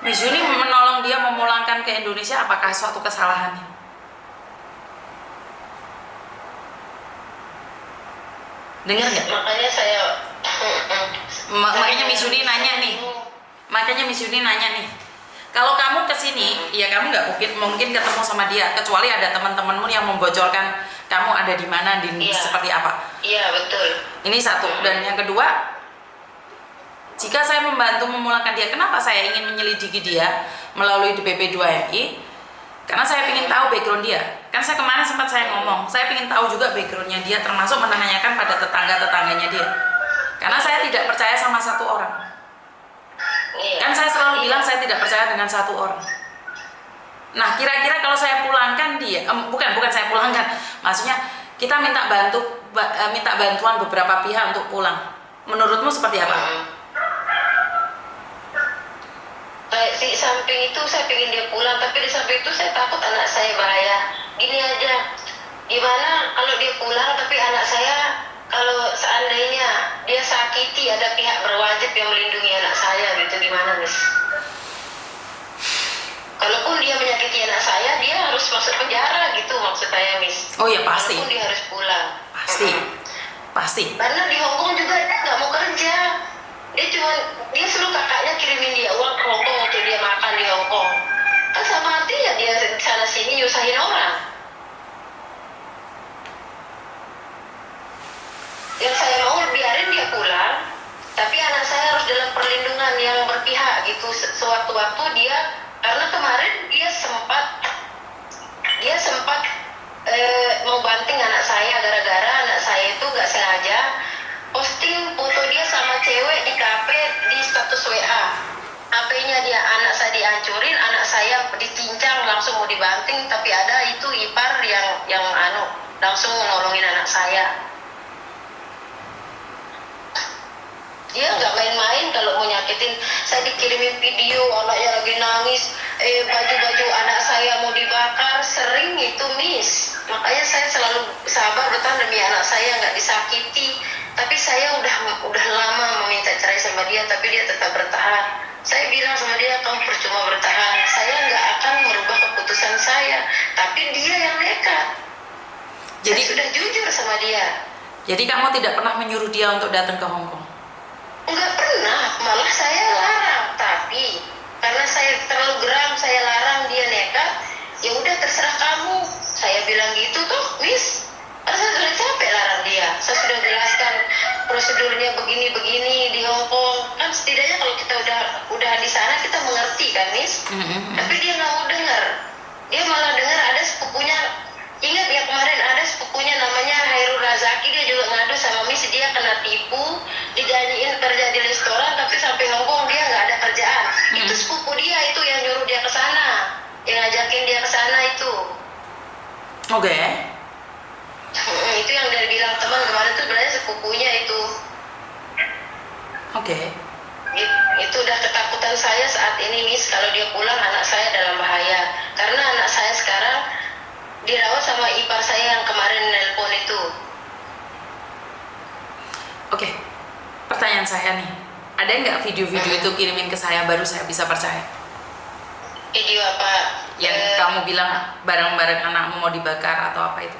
Miss Yuni menolong dia memulangkan ke Indonesia, apakah suatu kesalahan nih? Dengar nggak? Makanya saya Makanya Miss Yuni nanya nih. Kalau kamu kesini, ya kamu nggak mungkin ketemu sama dia, kecuali ada teman-temanmu yang membocorkan kamu ada di mana, seperti apa. Iya, betul. Ini satu. Dan yang kedua, jika saya membantu memulangkan dia, kenapa saya ingin menyelidiki dia melalui DPP 2MI? Karena saya ingin tahu background dia. Kan saya kemarin sempat saya ngomong, saya ingin tahu juga backgroundnya dia, termasuk menanyakan pada tetangga-tetangganya dia. Karena saya tidak percaya sama satu orang. Kan saya selalu bilang saya tidak percaya dengan satu orang. Nah, kira-kira kalau saya pulangkan dia, bukan saya pulangkan, maksudnya kita minta bantuan beberapa pihak untuk pulang. Menurutmu seperti apa? Di samping itu saya pengen dia pulang, tapi di samping itu saya takut anak saya bahaya. Gini aja, gimana kalau dia pulang tapi anak saya, kalau seandainya dia sakiti, ada pihak berwajib yang melindungi anak saya gitu, gimana Miss? Kalaupun dia menyakiti anak saya, dia harus masuk penjara gitu maksud saya Miss. Oh ya pasti. Walaupun dia harus pulang. Pasti. Karena di Hongkong juga dia nggak mau kerja. Dia suruh kakaknya kirimin dia uang ke Hongkong untuk dia makan di Hongkong. Kan sama artinya dia sana sini nyusahin orang. Yang saya mau biarin dia pulang, tapi anak saya harus dalam perlindungan yang berpihak gitu. Sewaktu-waktu dia, karena kemarin dia sempat mau banting anak saya gara-gara anak saya itu nggak sengaja posting foto dia sama cewek di kafe di status WA. HP-nya dia, anak saya dihancurin, anak saya dicincang langsung mau dibanting, tapi ada itu ipar yang langsung nolongin anak saya. Dia nggak main-main kalau mau nyakitin. Saya dikirimin video anaknya lagi nangis, baju-baju anak saya mau dibakar, sering itu Miss. Makanya saya selalu sabar bertahan demi anak saya nggak disakiti. Tapi saya udah lama meminta cerai sama dia, tapi dia tetap bertahan. Saya bilang sama dia, kamu percuma bertahan, saya nggak akan merubah keputusan saya. Tapi dia yang nekat. Jadi saya sudah jujur sama dia. Jadi kamu tidak pernah menyuruh dia untuk datang ke Hong Kong? Enggak pernah, malah saya larang. Tapi karena saya terlalu geram, saya larang, dia nekat. Ya udah terserah kamu. Saya bilang gitu toh, Miss. Karena saya sudah capek larang dia. Saya sudah jelaskan prosedurnya begini-begini di Hong Kong. Kan setidaknya kalau kita udah di sana kita mengerti kan, Miss. Tapi dia nggak mau dengar. Dia malah dengar ada sepupunya. Ingat ya kemarin ada sepupunya namanya Hairul Razaki, dia juga ngadu sama Miss, dia kena tipu, dijanjiin kerja di restoran tapi sampai Hong Kong dia nggak ada kerjaan. Itu sepupu dia itu yang nyuruh dia ke sana, yang ngajakin dia ke sana itu. Oke. Itu yang dari bilang teman kemarin tuh sebenarnya sepupunya itu. Oke. Itu udah ketakutan saya saat ini Miss, kalau dia pulang anak saya dalam bahaya. Karena anak saya sekarang dirawat sama ipar saya yang kemarin nelpon itu. Oke. Pertanyaan saya nih, ada nggak video-video itu kirimin ke saya baru saya bisa percaya? Video apa? Yang kamu bilang barang-barang anakmu mau dibakar atau apa itu?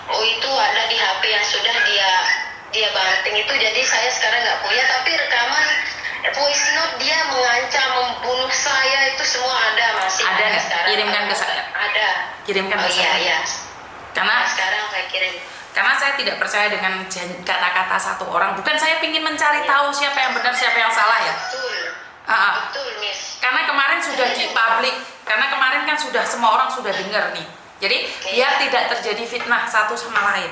Oh itu ada di HP yang sudah dia banting itu, jadi saya sekarang nggak punya, tapi rekaman voice note dia mengancam membunuh saya itu semua ada, masih ada nggak? Kirimkan ke saya. Ada. Kirimkan ke saya. Iya. Karena sekarang saya kirim. Karena saya tidak percaya dengan kata-kata satu orang. Bukan saya ingin mencari tahu siapa yang benar siapa yang salah ya. Betul. Betul Miss. Karena kemarin sudah di publik. Karena kemarin kan sudah semua orang sudah dengar nih. Jadi biar tidak terjadi fitnah satu sama lain.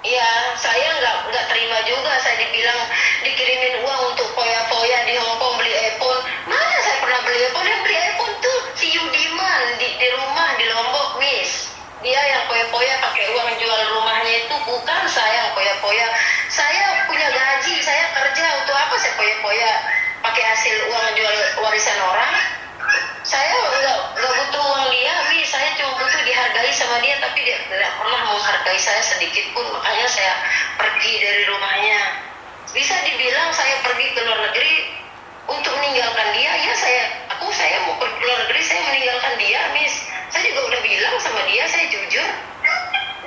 Iya, saya nggak terima juga. Saya dibilang dikirimin uang untuk foya-foya di Hong Kong beli iPhone. Mana saya pernah beli iPhone? Yang beli iPhone tuh si Yudiman di rumah di Lombok, Miss. Dia yang foya-foya pakai uang jual rumahnya itu, bukan saya yang foya-foya. Saya punya gaji, saya kerja, untuk apa saya foya-foya pakai hasil uang jual warisan orang? Saya nggak butuh uang dia, Miss. Saya cuma butuh dihargai sama dia, tapi dia tidak pernah menghargai saya sedikit pun. Makanya saya pergi dari rumahnya. Bisa dibilang saya pergi ke luar negeri untuk meninggalkan dia. Ya saya mau pergi ke luar negeri, saya meninggalkan dia, Miss. Saya juga udah bilang sama dia, saya jujur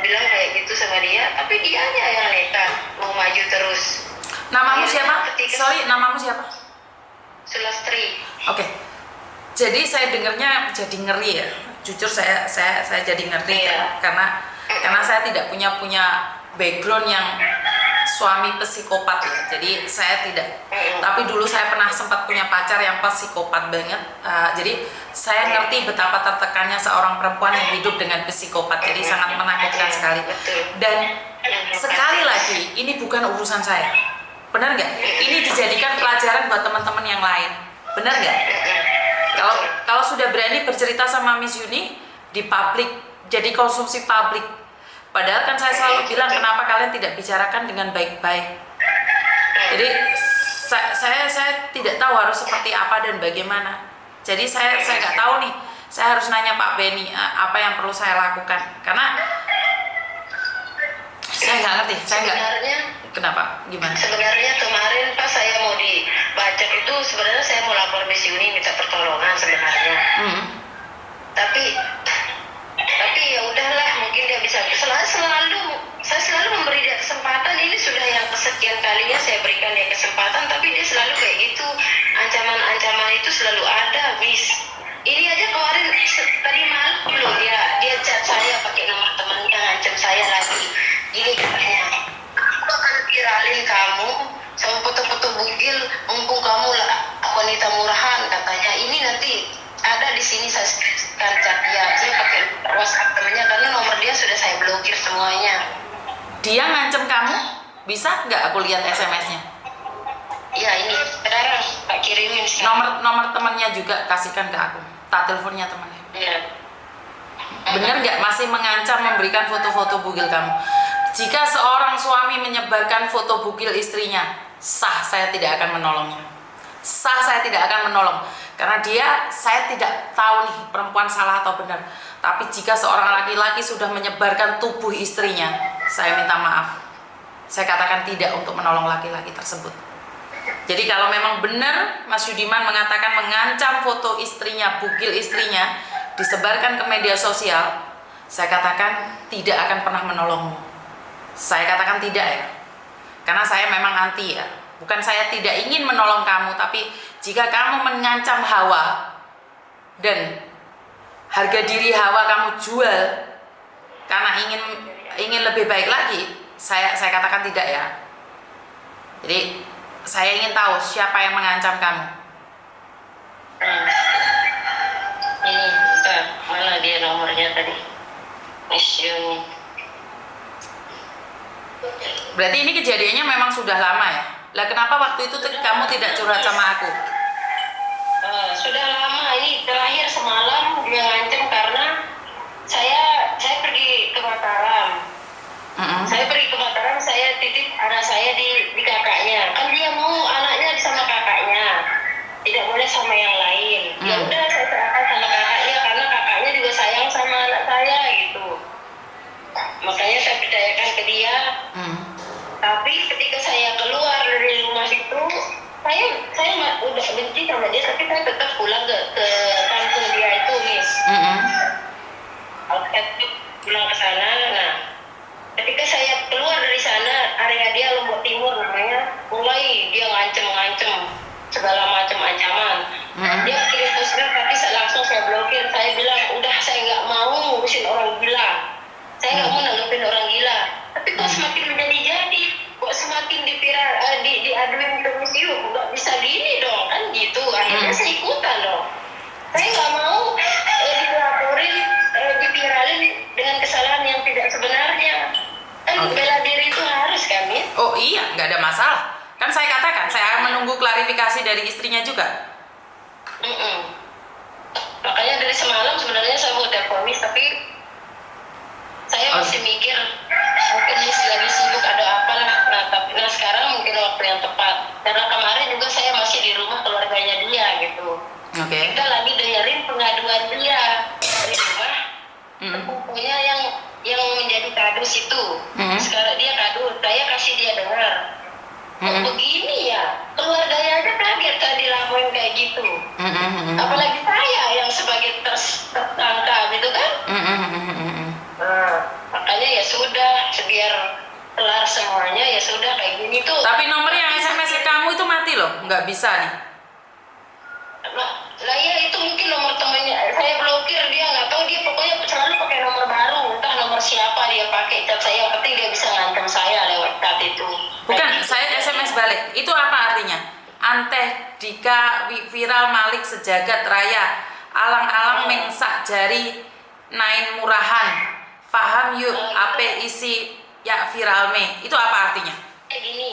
bilang kayak gitu sama dia, tapi dianya yang nekat mau maju terus. Namamu Akhirnya siapa? ketika- Sorry, namamu siapa? Sulastri. Oke. Jadi saya dengarnya jadi ngeri ya. Jujur saya jadi ngeri Iya. karena saya tidak punya background yang suami psikopat ya. Jadi saya tidak. Tapi dulu saya pernah sempat punya pacar yang psikopat banget. Jadi saya ngerti betapa tertekannya seorang perempuan yang hidup dengan psikopat. Jadi sangat menakutkan sekali. Dan sekali lagi ini bukan urusan saya. Benar nggak? Ini dijadikan pelajaran buat teman-teman yang lain. Benar nggak? Kalau sudah berani bercerita sama Miss Yuni di publik, jadi konsumsi publik. Padahal kan saya selalu bilang kenapa kalian tidak bicarakan dengan baik-baik. Jadi saya tidak tahu harus seperti apa dan bagaimana. Jadi saya nggak tahu nih. Saya harus nanya Pak Benny apa yang perlu saya lakukan. Karena saya nggak ngerti. Saya nggak. Sebenarnya Kenapa? Gimana? Sebenarnya kemarin pas saya mau dibacok itu sebenarnya saya mau lapor Miss Yuni minta pertolongan sebenarnya. Tapi ya udahlah, mungkin dia bisa. Saya selalu memberi dia kesempatan. Ini sudah yang kesekian kalinya saya berikan dia kesempatan, tapi dia selalu kayak gitu. Ancaman itu selalu ada, Miss. Ini aja kemarin tadi malam loh dia chat saya pakai nomor temennya, ngancam saya lagi. Gini katanya, aku akan viralin kamu sama foto-foto bugil, mumpung kamu lah wanita murahan katanya. Ini nanti ada di sini saya screenshotkan chat dia pakai WhatsApp temennya karena nomor dia sudah saya blokir semuanya. Dia ngancem kamu? Bisa nggak aku lihat SMS-nya? Iya ini sekarang tak kirimin sekarang. Nomor temannya juga kasihkan ke aku. Tak teleponnya temannya. Iya. Bener nggak masih mengancam memberikan foto-foto bugil kamu? Jika seorang suami menyebarkan foto bugil istrinya, sah saya tidak akan menolongnya. Sah saya tidak akan menolong. Karena saya tidak tahu nih perempuan salah atau benar. Tapi jika seorang laki-laki sudah menyebarkan tubuh istrinya, saya minta maaf. Saya katakan tidak untuk menolong laki-laki tersebut. Jadi kalau memang benar Mas Yudiman mengatakan mengancam foto istrinya, bugil istrinya, disebarkan ke media sosial, saya katakan tidak akan pernah menolongmu. Saya katakan tidak ya, karena saya memang anti ya. Bukan saya tidak ingin menolong kamu, tapi jika kamu mengancam Hawa dan harga diri Hawa kamu jual karena ingin lebih baik lagi, saya katakan tidak ya. Jadi saya ingin tahu siapa yang mengancam kamu. Ini mana dia nomornya tadi? Miss Yuni. Berarti ini kejadiannya memang sudah lama ya? Lah kenapa waktu itu kamu tidak curhat sama aku? Sudah lama, ini terakhir semalam dia ngancem karena saya pergi ke Mataram. Saya pergi ke Mataram, saya titip anak saya di kakaknya. Kan dia mau anaknya sama kakaknya, tidak boleh sama yang lain. Ya udah saya serahkan sama kakaknya karena kakaknya juga sayang sama anak saya gitu. Makanya saya percayakan ke dia. Tapi ketika saya keluar dari rumah itu, saya udah benci sama dia, tapi saya tetap pulang ke kampung dia itu, Miss. Saya pulang ke sana. Nah, ketika saya keluar dari sana, area dia Lombok Timur namanya, mulai dia ngancem segala macam ancaman. Dia kirim surat, tapi langsung saya blokir. Saya bilang, udah saya nggak mau ngurusin orang gila. Saya nggak mau nanggepin orang gila. Tapi kok semakin menjadi-jadi, kok semakin diaduin ke museum, nggak bisa gini dong, kan gitu. Akhirnya saya ikutan dong. Saya nggak mau dilaporin, diviralin dengan kesalahan yang tidak sebenarnya. Kan bela diri itu harus kan, ya? Oh iya, nggak ada masalah. Kan saya katakan, saya akan menunggu klarifikasi dari istrinya juga. Makanya dari semalam sebenarnya saya mau telepon Miss, tapi saya masih mikir mungkin Miss lagi sibuk ada apa lah. Nah sekarang mungkin waktu yang tepat. Karena kemarin juga saya masih di rumah keluarganya dia gitu. Kita lagi dengerin pengaduan dia dari rumah. Pokoknya yang menjadi kadus itu. Sekarang dia kadus, saya kasih dia dengar. Begini ya, keluarganya aja kaget kalau dilaporin kayak gitu. Apalagi saya yang sebagai tersangka gitu kan. Makanya ya sudah, biar kelar semua. semuanya, ya sudah kayak gini tuh. Tapi nomor yang SMS ke kamu itu mati loh, nggak bisa nih. Lah ya itu mungkin nomor temennya, saya blokir dia, nggak tahu dia pokoknya selalu pakai nomor baru, entah nomor siapa dia pakai chat saya, yang penting dia bisa ngancam saya lewat chat itu. Bukan, saya SMS balik. Itu apa artinya? Anteh Dika viral Malik sejagat raya, alang-alang mengsak jari nain murahan. Paham yuk, apa isi ya viral me. Itu apa artinya? Kayak gini,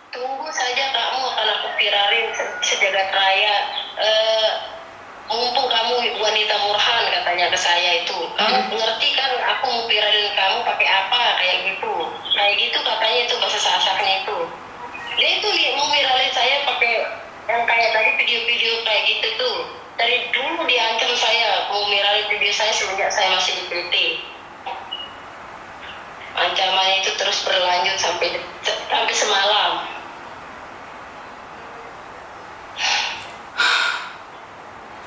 tunggu saja kamu akan aku viralin sejagat raya. Mumpung kamu wanita murahan, katanya ke saya itu. Kamu ngerti kan aku mau viralin kamu pakai apa, kayak gitu. Kayak gitu katanya, itu bahasa sasarnya itu. Dia itu mau viralin saya pakai yang kayak tadi video-video kayak gitu tuh. Dari dulu dia ancam saya mau viralin video saya semenjak saya masih di PT. Ancamannya itu terus berlanjut sampai semalam.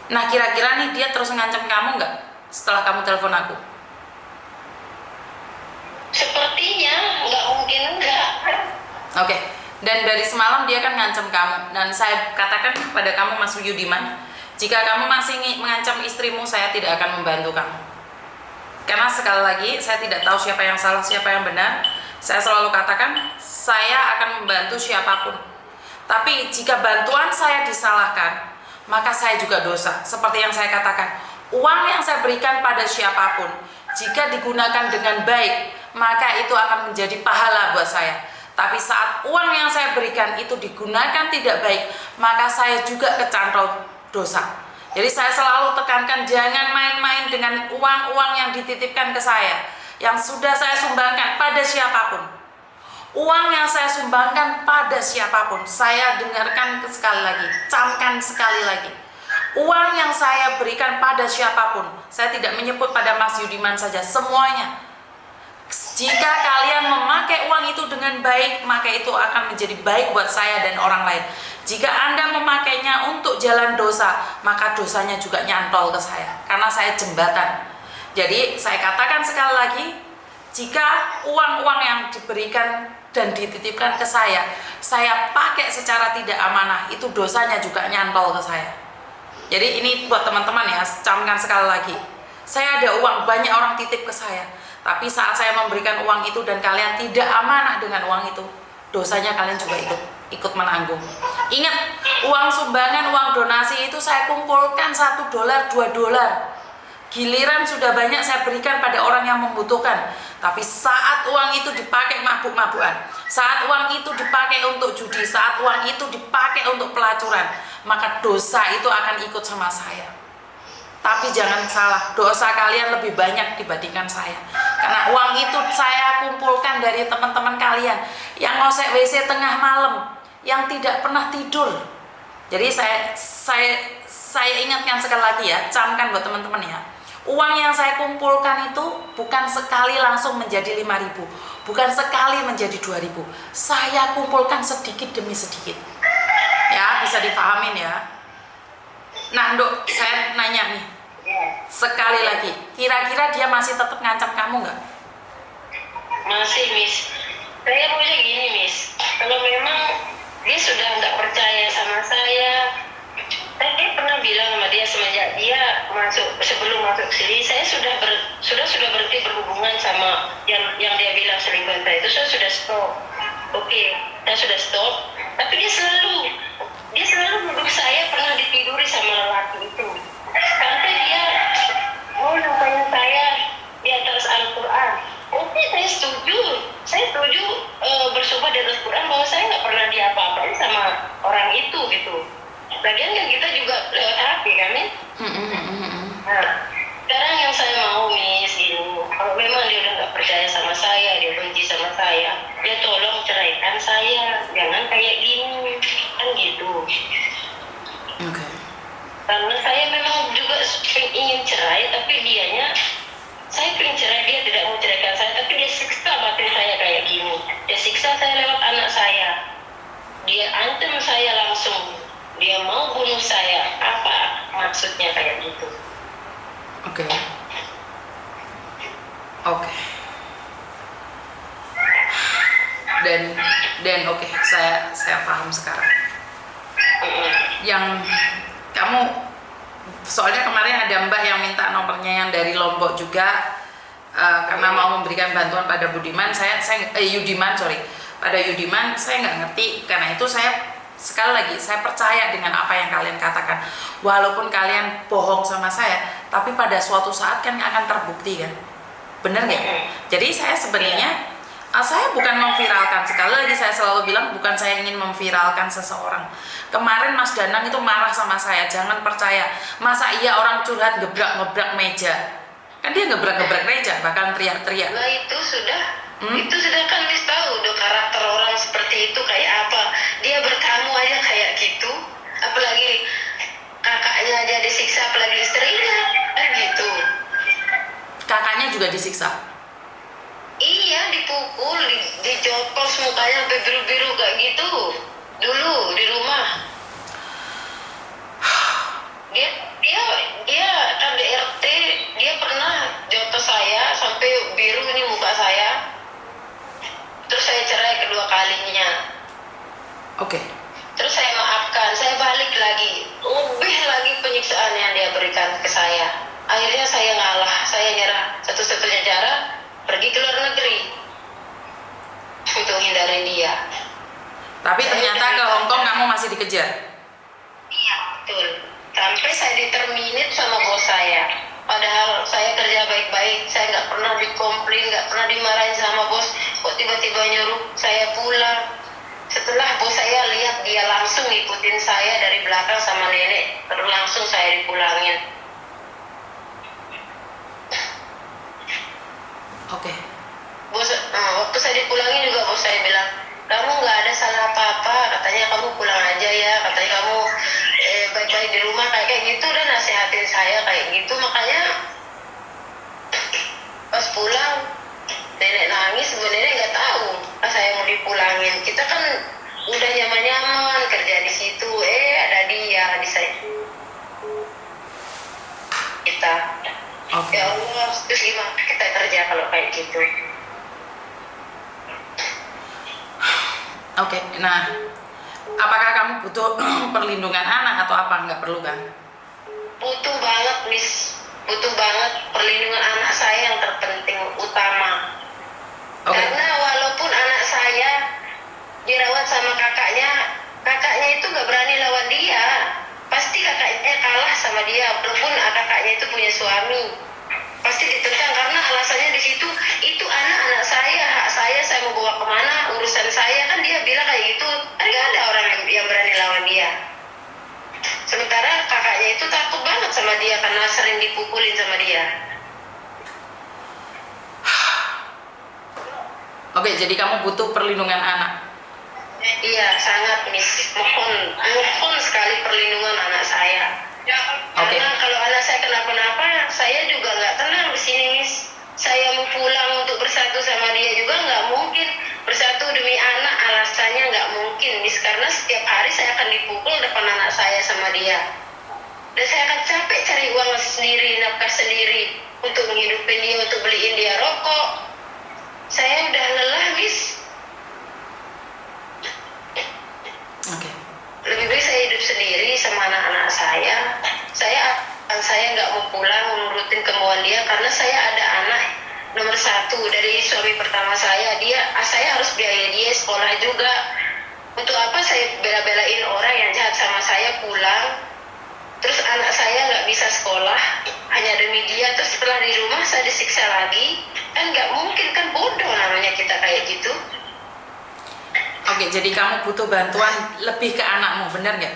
Nah kira-kira nih dia terus ngancam kamu nggak setelah kamu telepon aku? Sepertinya nggak mungkin enggak. Oke. Dan dari semalam dia kan ngancam kamu. Dan saya katakan pada kamu Mas Yudiman, jika kamu masih mengancam istrimu, saya tidak akan membantu kamu. Karena sekali lagi saya tidak tahu siapa yang salah, siapa yang benar. Saya selalu katakan saya akan membantu siapapun. Tapi jika bantuan saya disalahkan, maka saya juga dosa. Seperti yang saya katakan, uang yang saya berikan pada siapapun, jika digunakan dengan baik, maka itu akan menjadi pahala buat saya. Tapi saat uang yang saya berikan itu digunakan tidak baik, maka saya juga kecantol dosa. Jadi saya selalu tekankan, jangan main-main dengan uang-uang yang dititipkan ke saya, yang sudah saya sumbangkan pada siapapun. Uang yang saya sumbangkan pada siapapun, saya dengarkan sekali lagi, camkan sekali lagi. Uang yang saya berikan pada siapapun, saya tidak menyebut pada Mas Yudiman saja, semuanya. Jika kalian memakai uang itu dengan baik, maka itu akan menjadi baik buat saya dan orang lain. Jika Anda memakainya untuk jalan dosa, maka dosanya juga nyantol ke saya, karena saya jembatan. Jadi saya katakan sekali lagi, jika uang-uang yang diberikan dan dititipkan ke saya pakai secara tidak amanah, itu dosanya juga nyantol ke saya. Jadi ini buat teman-teman ya, camkan sekali lagi. Saya ada uang, banyak orang titip ke saya, tapi saat saya memberikan uang itu dan kalian tidak amanah dengan uang itu, dosanya kalian juga ikut menanggung. Ingat, uang sumbangan, uang donasi itu saya kumpulkan $1, $2. Giliran sudah banyak saya berikan pada orang yang membutuhkan. Tapi saat uang itu dipakai mabuk-mabukan, saat uang itu dipakai untuk judi, saat uang itu dipakai untuk pelacuran, maka dosa itu akan ikut sama saya. Tapi jangan salah, dosa kalian lebih banyak dibandingkan saya. Karena uang itu saya kumpulkan dari teman-teman kalian yang ngosek WC tengah malam, yang tidak pernah tidur. Jadi saya ingatkan sekali lagi ya, camkan buat teman-teman ya. Uang yang saya kumpulkan itu bukan sekali langsung menjadi 5.000, bukan sekali menjadi 2.000. Saya kumpulkan sedikit demi sedikit. Ya, bisa dipahamin ya. Nah, Nduk, saya nanya nih, sekali lagi, kira-kira dia masih tetap ngancam kamu nggak? Masih, Miss. Saya punya gini, Miss. Kalau memang dia sudah nggak percaya sama saya pernah bilang sama dia semenjak dia sebelum masuk sini, saya sudah berhenti berhubungan sama yang dia bilang selingkuhan saya itu. Saya sudah stop. Oke, saya sudah stop. Tapi dia selalu menuduh saya pernah ditiduri sama lelaki itu. Sampai dia mau nampain saya di atas Al-Quran. Oke, saya setuju bersumpah di atas Quran bahwa saya nggak pernah diapa-apain sama orang itu gitu. Lagian kan kita juga lewat HP kan ya? Nah, sekarang yang saya mau, Miss, gini, kalau memang dia udah nggak percaya sama saya, dia benci sama saya, ya tolong ceraikan saya, jangan kayak gini, kan gitu. Okay. Karena saya memang juga ingin cerai, tapi saya pengen cerai, dia tidak mau ceraikan saya, tapi dia siksa batin saya kayak gini. Dia siksa saya lewat anak saya, dia ancam saya langsung. Dia mau bunuh saya, apa maksudnya kayak gitu? Oke. dan oke, saya paham sekarang. Yang kamu, soalnya kemarin ada Mbak yang minta nomornya yang dari Lombok juga, karena mau memberikan bantuan pada Budiman. Yudiman, pada Yudiman. Saya nggak ngerti, karena itu saya sekali lagi saya percaya dengan apa yang kalian katakan. Walaupun kalian bohong sama saya, tapi pada suatu saat kan akan terbukti kan, bener nggak? Jadi saya sebenarnya saya bukan memviralkan, sekali lagi saya selalu bilang bukan saya ingin memviralkan seseorang. Kemarin Mas Danang itu marah sama saya, jangan percaya. Masa iya orang curhat gebrak-gebrak meja? Kan dia gebrak-gebrak meja, bahkan teriak-teriak. Nah itu sudah kan Miss tahu udah karakter orang seperti itu kayak apa. Dia bertamu aja kayak gitu, apalagi kakaknya aja disiksa, apalagi istrinya kan gitu. Kakaknya juga disiksa? Iya, dipukul, dicopos mukanya sampai biru-biru kayak gitu dulu di rumah. Dia kan di RT, dia pernah jotos saya sampai biru ini muka saya. Terus saya cerai kedua kalinya. Oke. Terus saya maafkan, saya balik lagi, lebih lagi penyiksaan yang dia berikan ke saya. Akhirnya saya ngalah, saya nyerah. Satu-satunya cara pergi ke luar negeri untuk hindari dia. Tapi ternyata ke Hongkong kamu masih dikejar? Iya, betul. Sampai saya diterminate sama bos saya. Padahal saya kerja baik-baik, saya nggak pernah dikomplain, nggak pernah dimarahin sama bos. Kok tiba-tiba nyuruh saya pulang? Setelah bos saya lihat, dia langsung ngikutin saya dari belakang sama nenek, terus langsung saya dipulangin. Oke. Waktu saya dipulangin juga bos saya bilang, kamu nggak ada salah apa-apa, katanya kamu pulang aja ya, katanya kamu baik-baik di rumah kayak gitu, dan nasihatin saya kayak gitu. Makanya pas pulang nenek nangis, sebenarnya nggak tahu pas saya mau dipulangin. Kita kan udah nyaman-nyaman kerja di situ, ada dia di saya kita. Okay. Ya Allah, terus gimana kita kerja kalau kayak gitu? Oke, nah, apakah kamu butuh perlindungan anak atau apa? Nggak perlu kan? Butuh banget, Miss. Butuh banget perlindungan anak saya yang terpenting utama. Okay. Karena walaupun anak saya dirawat sama kakaknya itu nggak berani lawan dia. Pasti kakaknya kalah sama dia, walaupun kakaknya itu punya suami. Pasti ditentang karena alasannya di situ, itu anak saya, hak saya mau bawa kemana, urusan saya, kan dia bilang kayak gitu. Kan nggak ada orang yang berani lawan dia. Sementara kakaknya itu takut banget sama dia karena sering dipukulin sama dia. Oke, jadi kamu butuh perlindungan anak? Iya, sangat, Miss. Mohon sekali perlindungan anak saya. Karena kalau anak saya kenapa-napa, saya juga nggak tenang di sini, Miss. Saya mau pulang untuk bersatu sama dia juga nggak mungkin. Bersatu demi anak, alasannya nggak mungkin, Miss. Karena setiap hari saya akan dipukul depan anak saya sama dia. Dan saya akan capek cari uang sendiri, nafkah sendiri, untuk menghidupin dia, untuk beliin dia rokok. Saya udah lelah, Miss. Oke. Lebih baik saya hidup sendiri sama anak-anak saya. Saya nggak mau pulang menurutin kemauan dia karena saya ada anak nomor 1 dari suami pertama saya. Saya harus biaya dia sekolah juga. Untuk apa saya bela-belain orang yang jahat sama saya pulang, terus anak saya nggak bisa sekolah hanya demi dia, terus setelah di rumah saya disiksa lagi? Kan nggak mungkin, kan bodoh namanya kita kayak gitu. Oke, jadi kamu butuh bantuan lebih ke anakmu, benar nggak?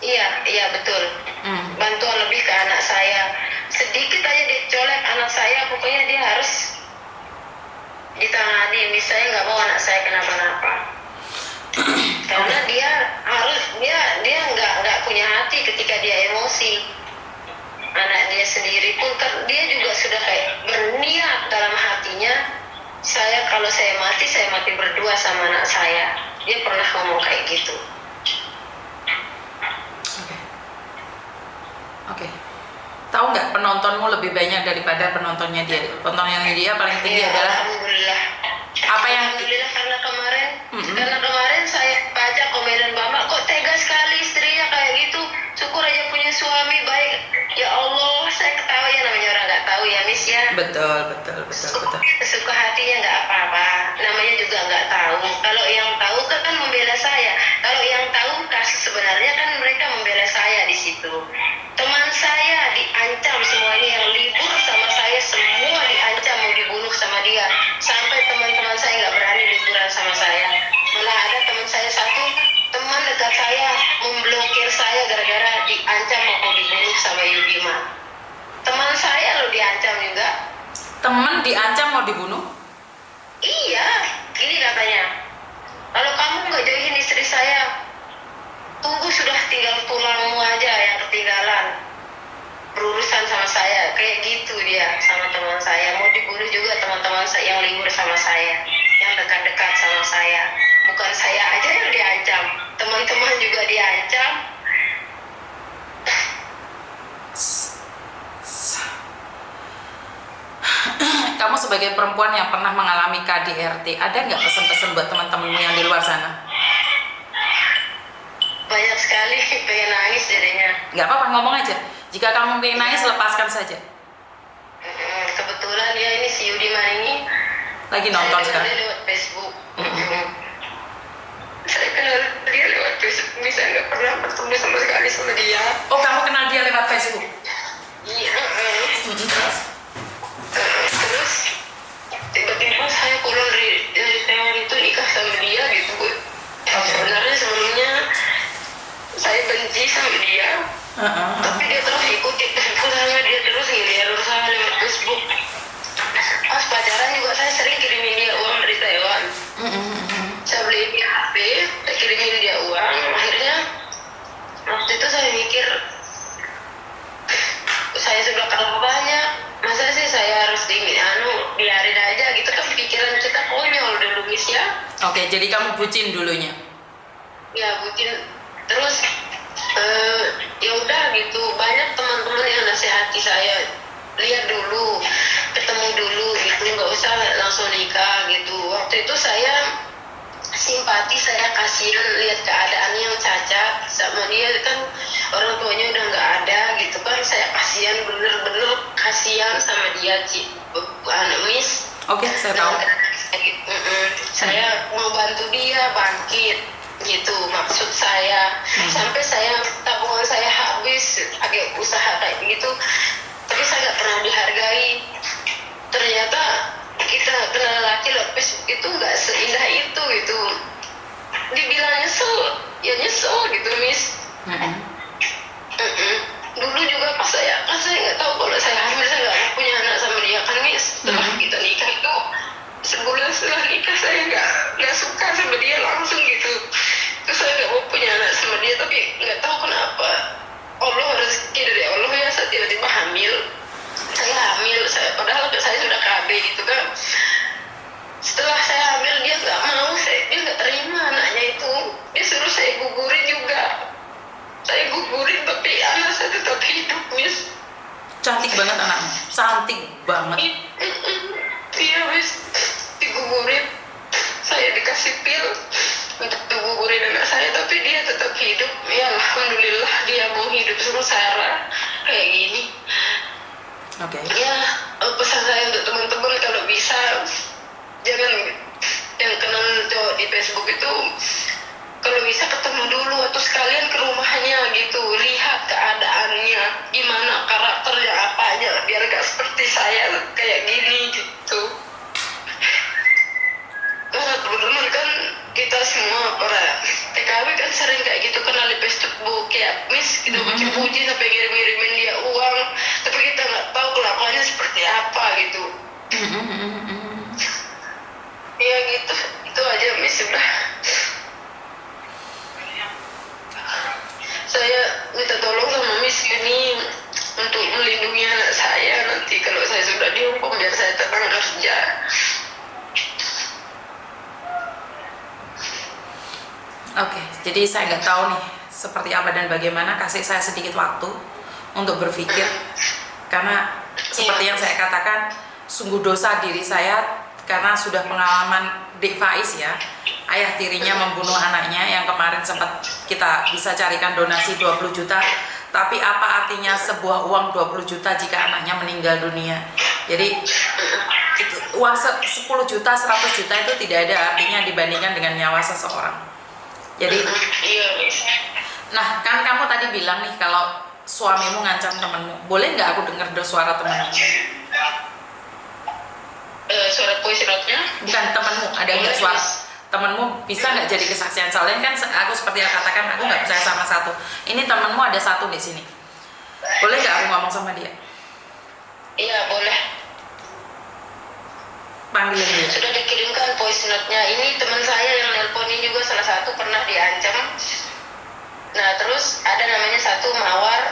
Iya betul. Bantuan lebih ke anak saya. Sedikit aja dicolek anak saya, pokoknya dia harus ditangani. Misalnya nggak mau anak saya kenapa-napa. Karena dia nggak punya hati ketika dia emosi. Anak dia sendiri pun dia juga sudah kayak berniat dalam hatinya, kalau saya mati berdua sama anak saya. Dia pernah ngomong kayak gitu. Oke. Tahu nggak penontonmu lebih banyak daripada penontonnya dia? Penontonnya dia paling tinggi adalah Alhamdulillah. apa yang Alhamdulillah, karena kemarin Karena kemarin saya baca komenan Bapak, kok tega sekali istrinya kayak gitu. Syukur aja punya suami baik. Ya Allah, saya ketawa ya, namanya orang nggak tahu ya Miss ya. Betul. Suka hatinya nggak apa-apa, namanya juga nggak tahu. Kalau yang tahu kan membela saya. Kalau yang tahu kasus sebenarnya kan mereka membela saya di situ. Teman saya diancam semuanya, yang libur sama saya semua diancam mau dibunuh sama dia. Sampai teman-teman saya nggak berani liburan sama saya. Malah ada teman saya satu, teman dekat saya memblokir saya gara-gara diancam mau dibunuh sama Yudiman. Teman saya lo diancam juga. Teman diancam mau dibunuh? Iya, ini katanya. Kalau kamu nggak jauhin istri saya, tunggu sudah tinggal tulangmu aja yang ketinggalan. Berurusan sama saya, kayak gitu dia sama teman saya. Mau dibunuh juga teman-teman saya yang libur sama saya, yang dekat-dekat sama saya. Bukan saya aja yang diancam, teman-teman juga diancam. Kamu sebagai perempuan yang pernah mengalami KDRT, ada nggak pesan-pesan buat teman-temanmu yang di luar sana? Banyak sekali, pengen nangis jadinya. Nggak apa-apa, ngomong aja. Jika kamu pengen nangis, lepaskan saja. Kebetulan ya ini si Yudiman ini Lagi nonton saya kenal sekarang. dia lewat Facebook. Saya kenal dia lewat Facebook, bisa nggak pernah bertemu sama sekali sama dia. Oh, kamu kenal dia lewat Facebook? Iya. Terus tiba-tiba saya pulang dari Taiwan itu nikah sama dia gitu Bu. Sebenarnya sebelumnya saya benci sama dia, tapi dia terus ikuti Facebook saya, dia terus ngeliat saya lewat Facebook. Pas pacaran juga saya sering kirimin dia uang dari Taiwan. Saya beli HP, saya kirimin dia uang. Akhirnya waktu itu saya mikir, saya sudah kenal banyak, masa sih saya harus biarin aja gitu kan, pikiran kita konyol dulu Miss ya. Oke, jadi kamu bucin dulunya? Ya bucin. Terus ya udah gitu, banyak teman-teman yang nasihati saya, lihat dulu, ketemu dulu gitu, nggak usah langsung nikah gitu. Waktu itu saya simpati, saya kasihan lihat keadaannya yang cacat sama dia kan, orang tuanya udah nggak ada gitu kan. Saya kasihan, bener-bener kasihan sama dia Miss. Oke, saya tahu. Saya mau bantu dia bangkit gitu maksud saya. Sampai saya tabungan saya habis pakai usaha kayak gitu, tapi saya nggak pernah dihargai. Ternyata kita kenal laki lewat Facebook itu nggak seindah itu gitu. Dibilang nyesel, ya nyesel gitu Miss. Dulu juga pas saya nggak tahu kalau saya hamil, saya nggak punya anak sama dia kan Miss. Setelah kita nikah itu, sebulan setelah nikah saya nggak suka sama dia langsung gitu. Terus saya nggak mau punya anak sama dia, tapi nggak tahu kenapa Allah rezeki dari Allah ya, saya tiba-tiba hamil. Saya hamil, padahal saya sudah KB gitu kan. Setelah saya hamil dia nggak mau, dia nggak terima anaknya itu. Dia suruh saya gugurin juga. Saya gugurin tapi anak saya tetap hidup Miss. Cantik banget anakmu, cantik banget. Iya Miss, digugurin. Saya dikasih pil untuk digugurin anak saya, tapi dia tetap hidup. Ya alhamdulillah dia mau hidup sengsara kayak gini. Oke. Ya pesan saya untuk teman-teman, kalau bisa jangan yang kenal cowok di Facebook itu, kalau bisa ketemu dulu atau sekalian ke rumahnya gitu, lihat keadaannya gimana, karakternya apanya, biar gak seperti saya kayak gini gitu. Karena teman-teman kan kita semua para TKW kan sering kayak gitu, kenal di Facebook kayak Miss, kita puji-puji sampai ngirim-ngirimin dia uang, tapi kita nggak tahu kelakuannya seperti apa gitu. Ya gitu, itu aja Miss. Sudah saya minta tolong sama Miss ini untuk melindungi anak saya nanti kalau saya sudah dihukum, biar saya tenang kerja. Oke, jadi saya nggak tahu nih seperti apa dan bagaimana. Kasih saya sedikit waktu untuk berpikir, karena seperti yang saya katakan, sungguh dosa diri saya karena sudah pengalaman Dek Faiz ya. ayah tirinya membunuh anaknya yang kemarin sempat kita bisa carikan donasi 20 juta. Tapi apa artinya sebuah uang 20 juta jika anaknya meninggal dunia? Jadi itu, uang 10 juta, 100 juta itu tidak ada artinya dibandingkan dengan nyawa seseorang. Jadi, nah kan kamu tadi bilang nih kalau suamimu ngancam temenmu, boleh nggak aku dengar suara temenmu? Suara puisi notnya? Bukan temenmu, ada nggak suara temenmu, bisa nggak jadi kesaksian? Soalnya kan aku seperti yang katakan, aku nggak percaya sama satu. Ini temenmu ada satu di sini. Boleh nggak aku ngomong sama dia? Iya boleh. Panggilin dia. Sudah dikirimkan voice note-nya. Ini teman saya yang nelponin juga salah satu pernah diancam. Nah terus ada namanya satu Mawar,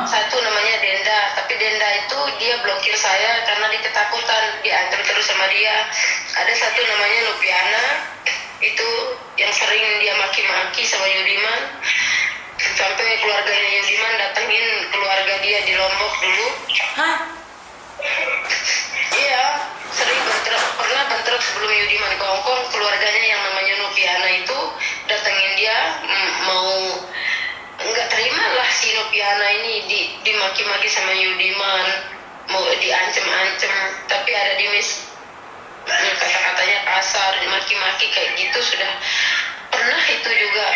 satu namanya Denda. Tapi Denda itu dia blokir saya karena dia ketakutan diancam terus sama dia. Ada satu namanya Lupiana, itu yang sering dia maki-maki sama Yudiman. Sampai keluarganya Yudiman datengin keluarga dia di Lombok dulu. Hah? Iya, sering pernah bentrok sebelum Yudiman ke Hongkong. Keluarganya yang namanya Lupiana itu datengin dia, mau nggak terima lah si Nopiana ini dimaki-maki sama Yudiman, mau diancem-ancem, tapi ada di kata-katanya kasar, dimaki-maki kayak gitu. Sudah pernah itu juga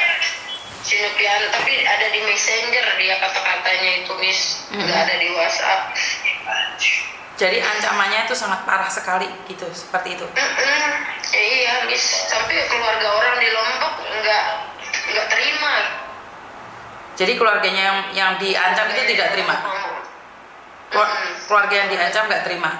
si Nopiana, tapi ada di Messenger dia kata-katanya itu nggak ada di WhatsApp. Jadi ancamannya itu sangat parah sekali gitu, seperti itu. Iya sampai keluarga orang di Lombok nggak terima. Jadi keluarganya yang diancam itu tidak terima. Keluarga yang diancam nggak terima.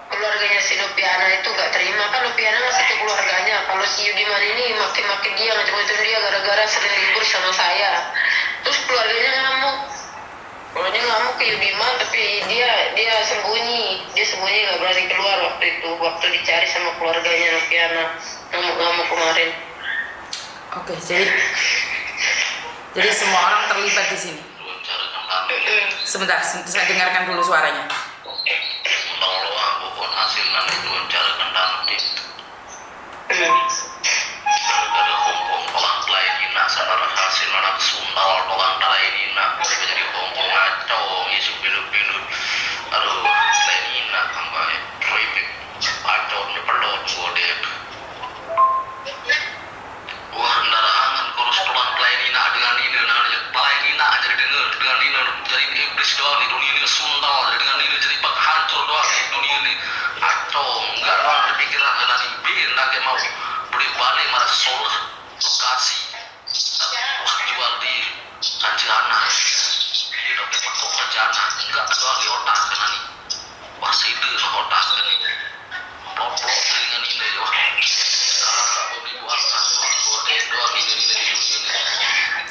Keluarganya si Lupiana itu nggak terima, kan Lupiana masih ke keluarganya. Kalau si Yudiman ini maki-maki dia, ngacung-ngacung dia gara-gara sering libur sama saya. Terus keluarganya ngamuk. Keluarganya ngamuk ke Yudiman, tapi dia sembunyi. Dia sembunyi nggak berani keluar waktu itu. Waktu dicari sama keluarganya Lupiana, ngamuk-ngamuk kemarin. Oke, jadi semua orang terlibat di sini. Sebentar, saya dengarkan dulu suaranya.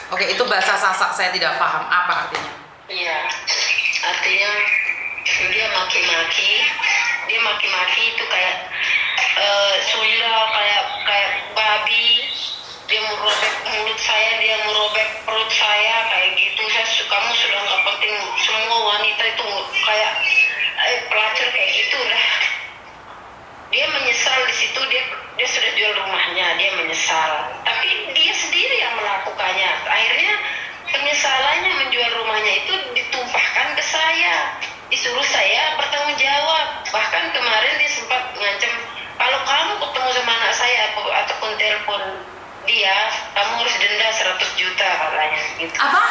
Oke, itu bahasa Sasak, saya tidak paham apa artinya. Iya, artinya dia maki-maki itu kayak Sunda, kayak babi. Dia merobek mulut saya, dia merobek perut saya kayak gitu. Kamu sudah nggak penting, semua wanita itu kayak pelacur kayak gitu dah. Dia menyesal di situ, dia sudah jual rumahnya, dia menyesal. Tapi dia sendiri yang melakukannya. Akhirnya penyesalannya menjual rumahnya itu ditumpahkan ke saya. Disuruh saya bertanggung jawab. Bahkan kemarin dia sempat ngancam, kalau kamu ketemu sama anak saya ataupun telepon dia, kamu harus denda 100 juta katanya gitu. Apa?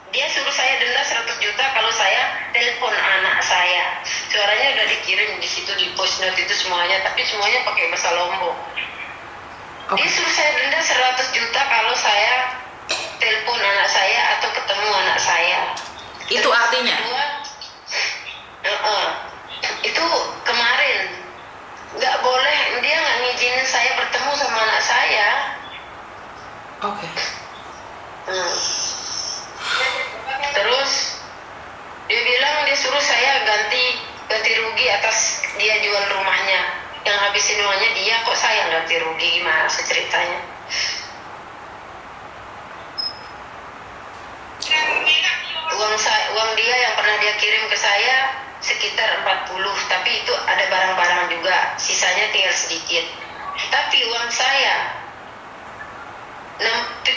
Dia suruh saya denda 100 juta kalau saya telepon anak saya. Suaranya udah dikirim di situ di voice note itu semuanya, tapi semuanya pakai bahasa Lombok. Dia suruh saya denda 100 juta kalau saya telepon anak saya atau ketemu anak saya. Itu terus artinya? Itu kemarin nggak boleh, dia nggak ngizinin saya bertemu sama anak saya. Oke. Terus dia bilang dia suruh saya ganti rugi atas dia jual rumahnya. Yang habisin uangnya dia, kok saya ganti rugi, gimana ceritanya? Uang dia yang pernah dia kirim ke saya sekitar 40, tapi itu ada barang-barang juga, sisanya tinggal sedikit. Tapi uang saya 70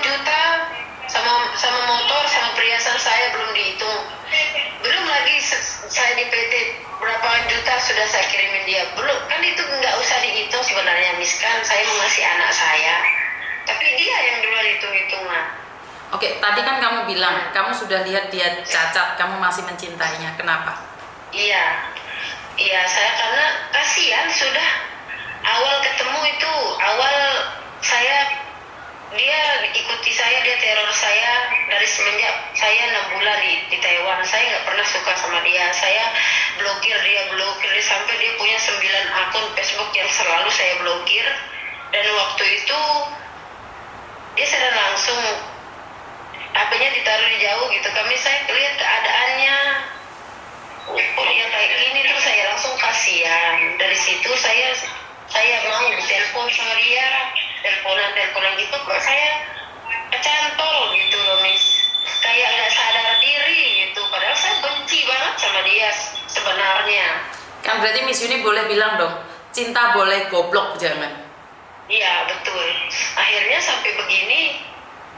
juta sama motor sama perhiasan saya belum dihitung. Belum lagi saya di PT berapa juta sudah saya kirimin dia. Belum, kan itu nggak usah dihitung sebenarnya, Miss, kan saya mau ngasih anak saya. Tapi dia yang duluan hitung-hitungan. Oke, tadi kan kamu bilang kamu sudah lihat dia cacat, kamu masih mencintainya. Kenapa? Iya, saya karena kasihan sudah awal ketemu itu, dia ikuti saya, dia teror saya dari semenjak saya 6 bulan di Taiwan. Saya nggak pernah suka sama dia, saya blokir dia sampai dia punya 9 akun Facebook yang selalu saya blokir. Dan waktu itu dia secara langsung HP-nya ditaruh di jauh gitu. Saya lihat keadaannya, oh dia kayak gini, terus saya langsung kasihan. Dari situ saya mau telepon sama dia, teleponan gitu, kok saya kecantol gitu loh, Miss. Kayak nggak sadar diri gitu. Padahal saya benci banget sama dia sebenarnya. Kan berarti Miss Yuni boleh bilang dong, cinta boleh, goblok jangan. Iya betul. Akhirnya sampai begini,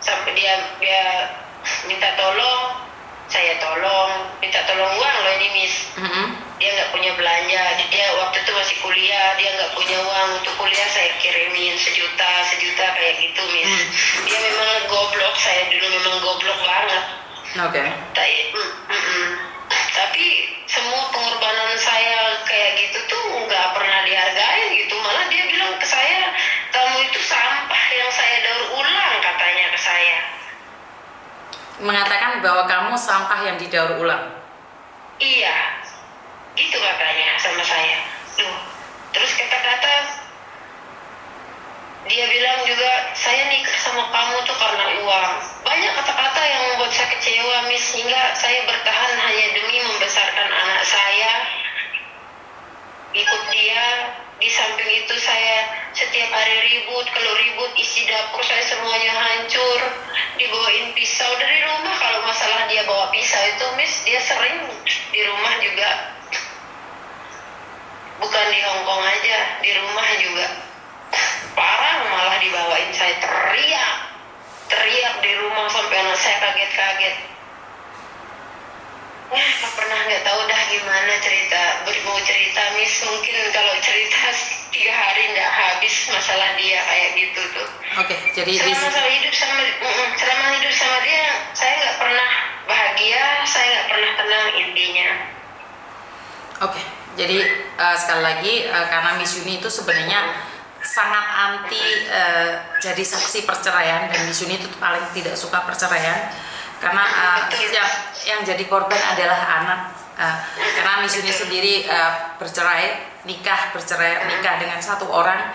sampai dia minta tolong, saya tolong, minta tolong uang loh ini, Miss. Dia nggak punya belanja, dia waktu itu masih kuliah, dia nggak punya uang untuk kuliah, saya kirimin sejuta kayak gitu, Miss. Dia memang goblok, saya dulu memang goblok banget. Oke. Tapi semua pengorbanan saya kayak gitu tuh nggak pernah dihargai gitu. Malah dia bilang ke saya, kamu itu sampah yang saya daur ulang, katanya ke saya. Mengatakan bahwa kamu sampah yang didaur ulang. Iya, gitu katanya sama saya. Terus kata-kata dia bilang juga, saya nikah sama kamu tuh karena uang. Banyak kata-kata yang membuat saya kecewa, Miss, hingga saya bertahan hanya demi membesarkan anak saya, ikut dia. Di samping itu saya setiap hari ribut, kalau ribut isi dapur saya semuanya hancur, dibawain pisau dari rumah. Kalau masalah dia bawa pisau itu, Miss, dia sering di rumah juga, bukan di Hongkong aja, di rumah juga parah, malah dibawain. Saya teriak di rumah sampai anak saya kaget-kaget. Nggak tahu dah gimana mau cerita, Miss. Mungkin kalau cerita 3 hari nggak habis masalah dia kayak gitu tuh. Oke, jadi selama hidup sama dia, saya nggak pernah bahagia, saya nggak pernah tenang intinya. Oke, jadi sekali lagi karena Miss Yuni itu sebenarnya sangat anti jadi saksi perceraian, dan Miss Yuni itu paling tidak suka perceraian karena yang jadi korban adalah anak. Karena Miss Yuni sendiri nikah dengan satu orang,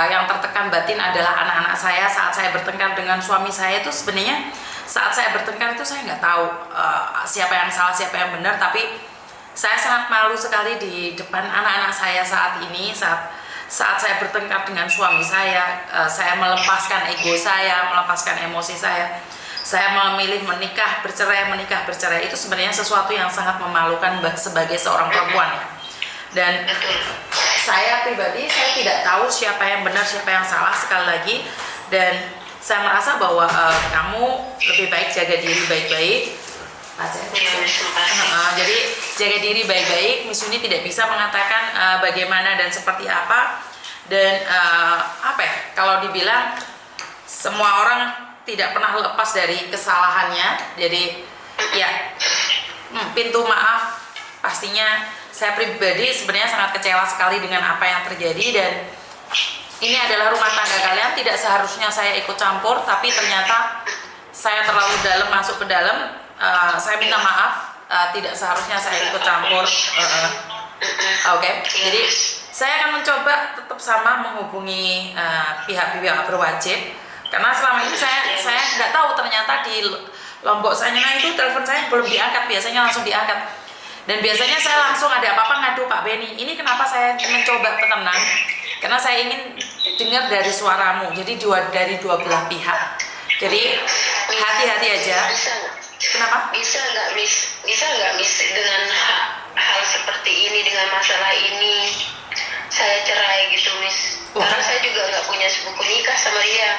yang tertekan batin adalah anak-anak saya. Saat saya bertengkar dengan suami saya itu sebenarnya saat saya bertengkar itu saya nggak tahu siapa yang salah siapa yang benar, tapi saya sangat malu sekali di depan anak-anak saya saat ini. Saat saya bertengkar dengan suami saya melepaskan ego saya, melepaskan emosi saya memilih menikah bercerai. Itu sebenarnya sesuatu yang sangat memalukan sebagai seorang perempuan ya. Dan saya pribadi, saya tidak tahu siapa yang benar siapa yang salah sekali lagi, dan saya merasa bahwa kamu lebih baik jaga diri baik-baik. Jadi jaga diri baik-baik. Miss Yuni tidak bisa mengatakan bagaimana dan seperti apa, dan kalau dibilang semua orang tidak pernah lepas dari kesalahannya. Jadi ya pintu maaf pastinya saya pribadi sebenarnya sangat kecewa sekali dengan apa yang terjadi, dan ini adalah rumah tangga kalian, tidak seharusnya saya ikut campur, tapi ternyata saya terlalu dalam masuk ke dalam. Saya minta maaf, tidak seharusnya saya ikut campur. Oke. Jadi saya akan mencoba tetap sama menghubungi pihak-pihak berwajib, karena selama ini saya nggak tahu ternyata di Lombok sana itu telepon saya belum diangkat, biasanya langsung diangkat. Dan biasanya saya langsung ada apa-apa ngadu Pak Beni. Ini kenapa saya mencoba tenang? Karena saya ingin dengar dari suaramu. Jadi dari dua belah pihak. Jadi hati-hati aja. Kenapa? Bisa nggak Miss dengan hal seperti ini, dengan masalah ini saya cerai punya buku nikah sama dia.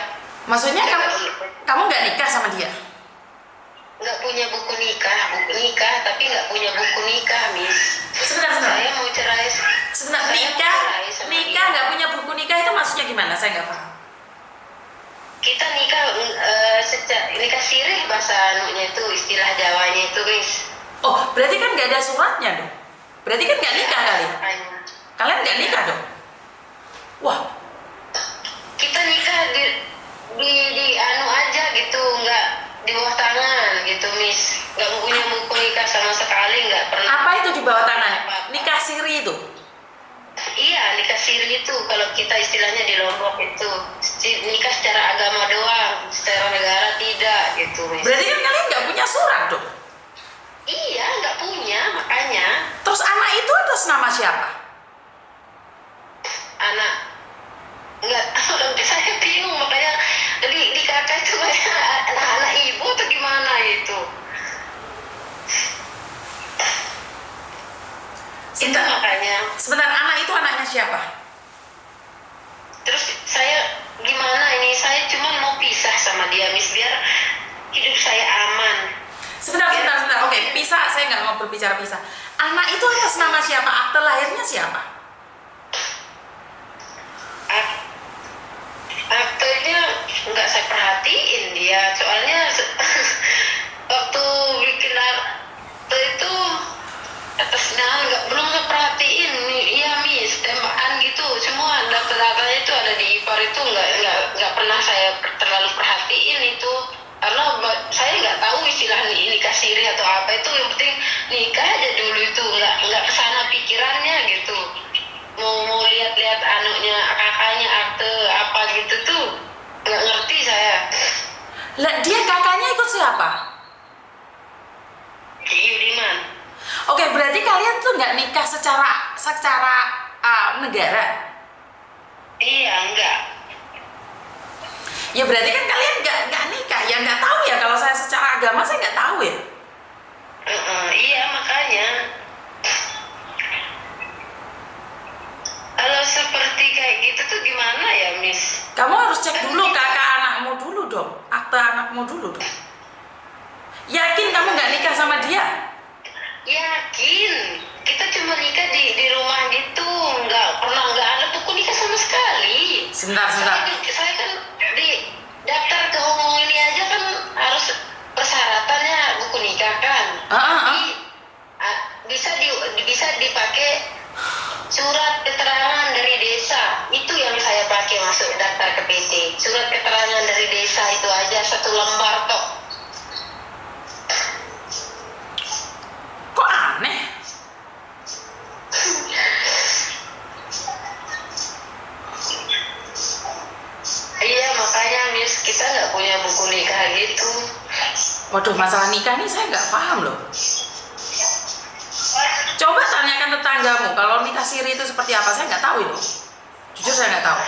Maksudnya kamu nggak nikah sama dia? Nggak punya buku nikah, tapi nggak punya buku nikah, Miss. Sebentar. Saya mau cerai. Sebentar, Saya mau cerai sama nikah dia. nggak punya buku nikah itu maksudnya gimana? Saya nggak paham. Kita nikah nikah sirih bahasa anunya itu, istilah Jawanya itu, Miss. Oh, berarti kan nggak ada suratnya dong? Berarti kan nggak nikah kali? Makanya. Kalian nggak nikah dong? Wah, Kita nikah di anu aja gitu, nggak di bawah tangan gitu, Miss. Nggak punya buku nikah sama sekali, nggak pernah. apa itu di bawah tangan? Apa-apa. Nikah siri itu? Iya, nikah siri itu kalau kita istilahnya di Lombok itu nikah secara agama doang, secara negara tidak gitu, Miss. Berarti kan kalian nggak punya surat dong? Iya, nggak punya, makanya Terus anak itu atas nama siapa? anak nggak saya bingung, makanya di kakak itu kayak anak ibu atau gimana itu. Itu makanya. Sebentar, anak itu anaknya siapa? Terus saya gimana ini? Saya cuma mau pisah sama dia, Miss, biar hidup saya aman. Sebentar. Oke, pisah. Saya nggak mau berbicara pisah. Anak itu atas nama siapa? Akte lahirnya siapa? Aktenya nggak saya perhatiin dia, soalnya waktu bikin akte itu atas nama belum saya perhatiin. Iya, Miss, tembakan gitu semua data-datanya itu ada di IPAR itu, nggak pernah saya terlalu perhatiin itu, karena saya nggak tahu istilah nikah siri atau apa itu. Yang penting nikah aja dulu itu, nggak kesana pikirannya gitu. Mau lihat-lihat anaknya kakaknya akte apa gitu tuh nggak ngerti saya. Lah, dia kakaknya ikut siapa? Yudiman. Oke, berarti kalian tuh nggak nikah secara negara? Iya, enggak. Ya berarti kan kalian nggak nikah. Ya nggak tahu ya, kalau saya secara agama saya nggak tahu ya. Iya, makanya kalau seperti kayak gitu tuh gimana ya, Miss? Kamu harus cek dulu kakak anakmu dulu dong, akte anakmu dulu dong. Yakin kamu nggak nikah sama dia? Yakin. Kita cuma nikah di rumah gitu, nggak ada buku nikah sama sekali. Sebentar. Saya kan di daftar ke Hongkong ini aja kan harus persyaratannya buku nikah kan. Bisa dipakai surat keterangan dari desa, itu yang saya pakai masuk daftar ke PT. Surat keterangan dari desa itu aja 1 lembar tok. Kok aneh? Iya, makanya Miss, kita nggak punya buku nikah gitu. Waduh, masalah nikah nih saya nggak paham loh. Coba tanyakan tetanggamu, kalau nikah siri itu seperti apa, saya nggak tahu itu. Jujur saya nggak tahu.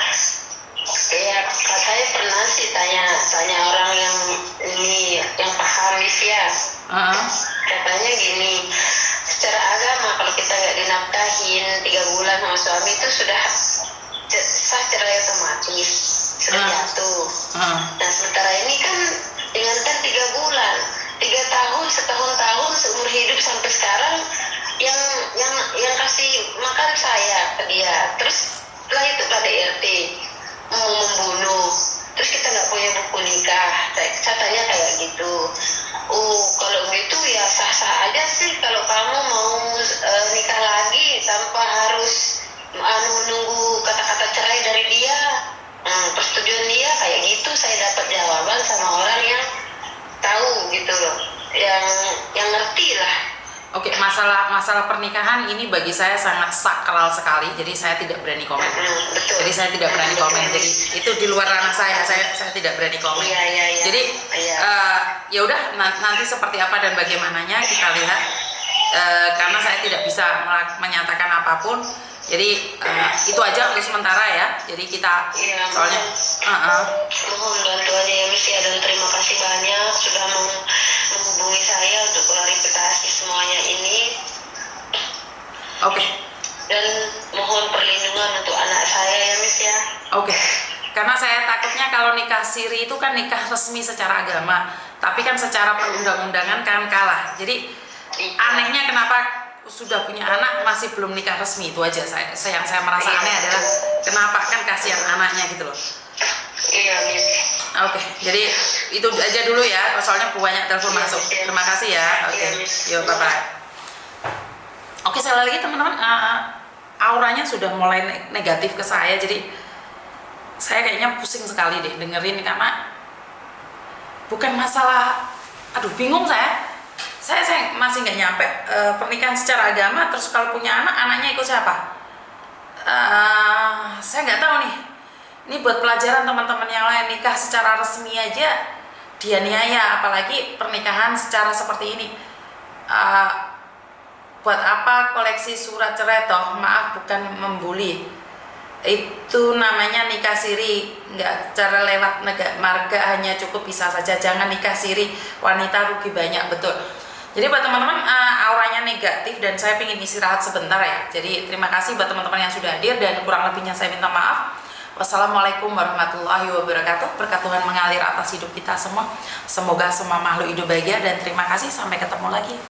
Iya, saya pernah sih tanya orang yang ini yang paham, Miss, ya. Katanya gini, secara agama kalau kita nggak dinafkahin 3 bulan sama suami itu sudah sah cerai otomatis, sudah jatuh. Nah, sementara ini kan dengarkan 3 bulan, 3 tahun, setahun-tahun seumur hidup sampai sekarang yang kasih makan saya ke dia. Terus setelah itu KDRT mau membunuh, terus kita nggak punya buku nikah. Katanya kayak gitu. Kalau gitu ya sah-sah aja sih kalau kamu mau nikah lagi tanpa harus nunggu kata-kata cerai dari dia. Persetujuan dia kayak gitu. Saya dapat jawaban sama orang yang tahu gitu loh, yang ngerti lah. Oke, masalah pernikahan ini bagi saya sangat sakral sekali, jadi saya tidak berani komen. Betul. Jadi saya tidak berani komen. Jadi itu di luar ranah saya tidak berani komen. Iya. Jadi ya udah, nanti seperti apa dan bagaimananya kita lihat. Karena saya tidak bisa menyatakan apapun. Jadi itu aja untuk sementara ya. Jadi kita soalnya mohon bantuannya ya, Miss, ya, dan terima kasih banyak sudah menghubungi saya untuk klarifikasi semuanya ini. Oke. Dan mohon perlindungan untuk anak saya ya, Miss, ya. Oke. Karena saya takutnya kalau nikah siri itu kan nikah resmi secara agama, tapi kan secara perundang-undangan kan kalah. Jadi anehnya kenapa sudah punya anak masih belum nikah resmi, itu aja yang saya merasa aneh adalah kenapa, kan kasihan anaknya gitu loh. Iya, Miss. Oke, jadi itu aja dulu ya, soalnya banyak telepon masuk. Terima kasih ya. Oke, yuk bye-bye. Oke, sekali lagi teman-teman, auranya sudah mulai negatif ke saya, jadi saya kayaknya pusing sekali deh dengerin, karena bukan masalah, aduh bingung saya masih nggak nyampe pernikahan secara agama, terus kalau punya anak, anaknya ikut siapa? Saya nggak tahu nih. Ini buat pelajaran teman-teman yang lain, nikah secara resmi aja dianiaya, apalagi pernikahan secara seperti ini. Buat apa koleksi surat cerai toh? Maaf, bukan membuli. Itu namanya nikah siri, nggak cara lewat marga, hanya cukup bisa saja. Jangan nikah siri, wanita rugi banyak, betul. Jadi buat teman-teman, auranya negatif dan saya ingin istirahat sebentar ya. Jadi terima kasih buat teman-teman yang sudah hadir, dan kurang lebihnya saya minta maaf. Wassalamualaikum warahmatullahi wabarakatuh. Berkat Tuhan mengalir atas hidup kita semua. Semoga semua makhluk hidup bahagia, dan terima kasih, sampai ketemu lagi.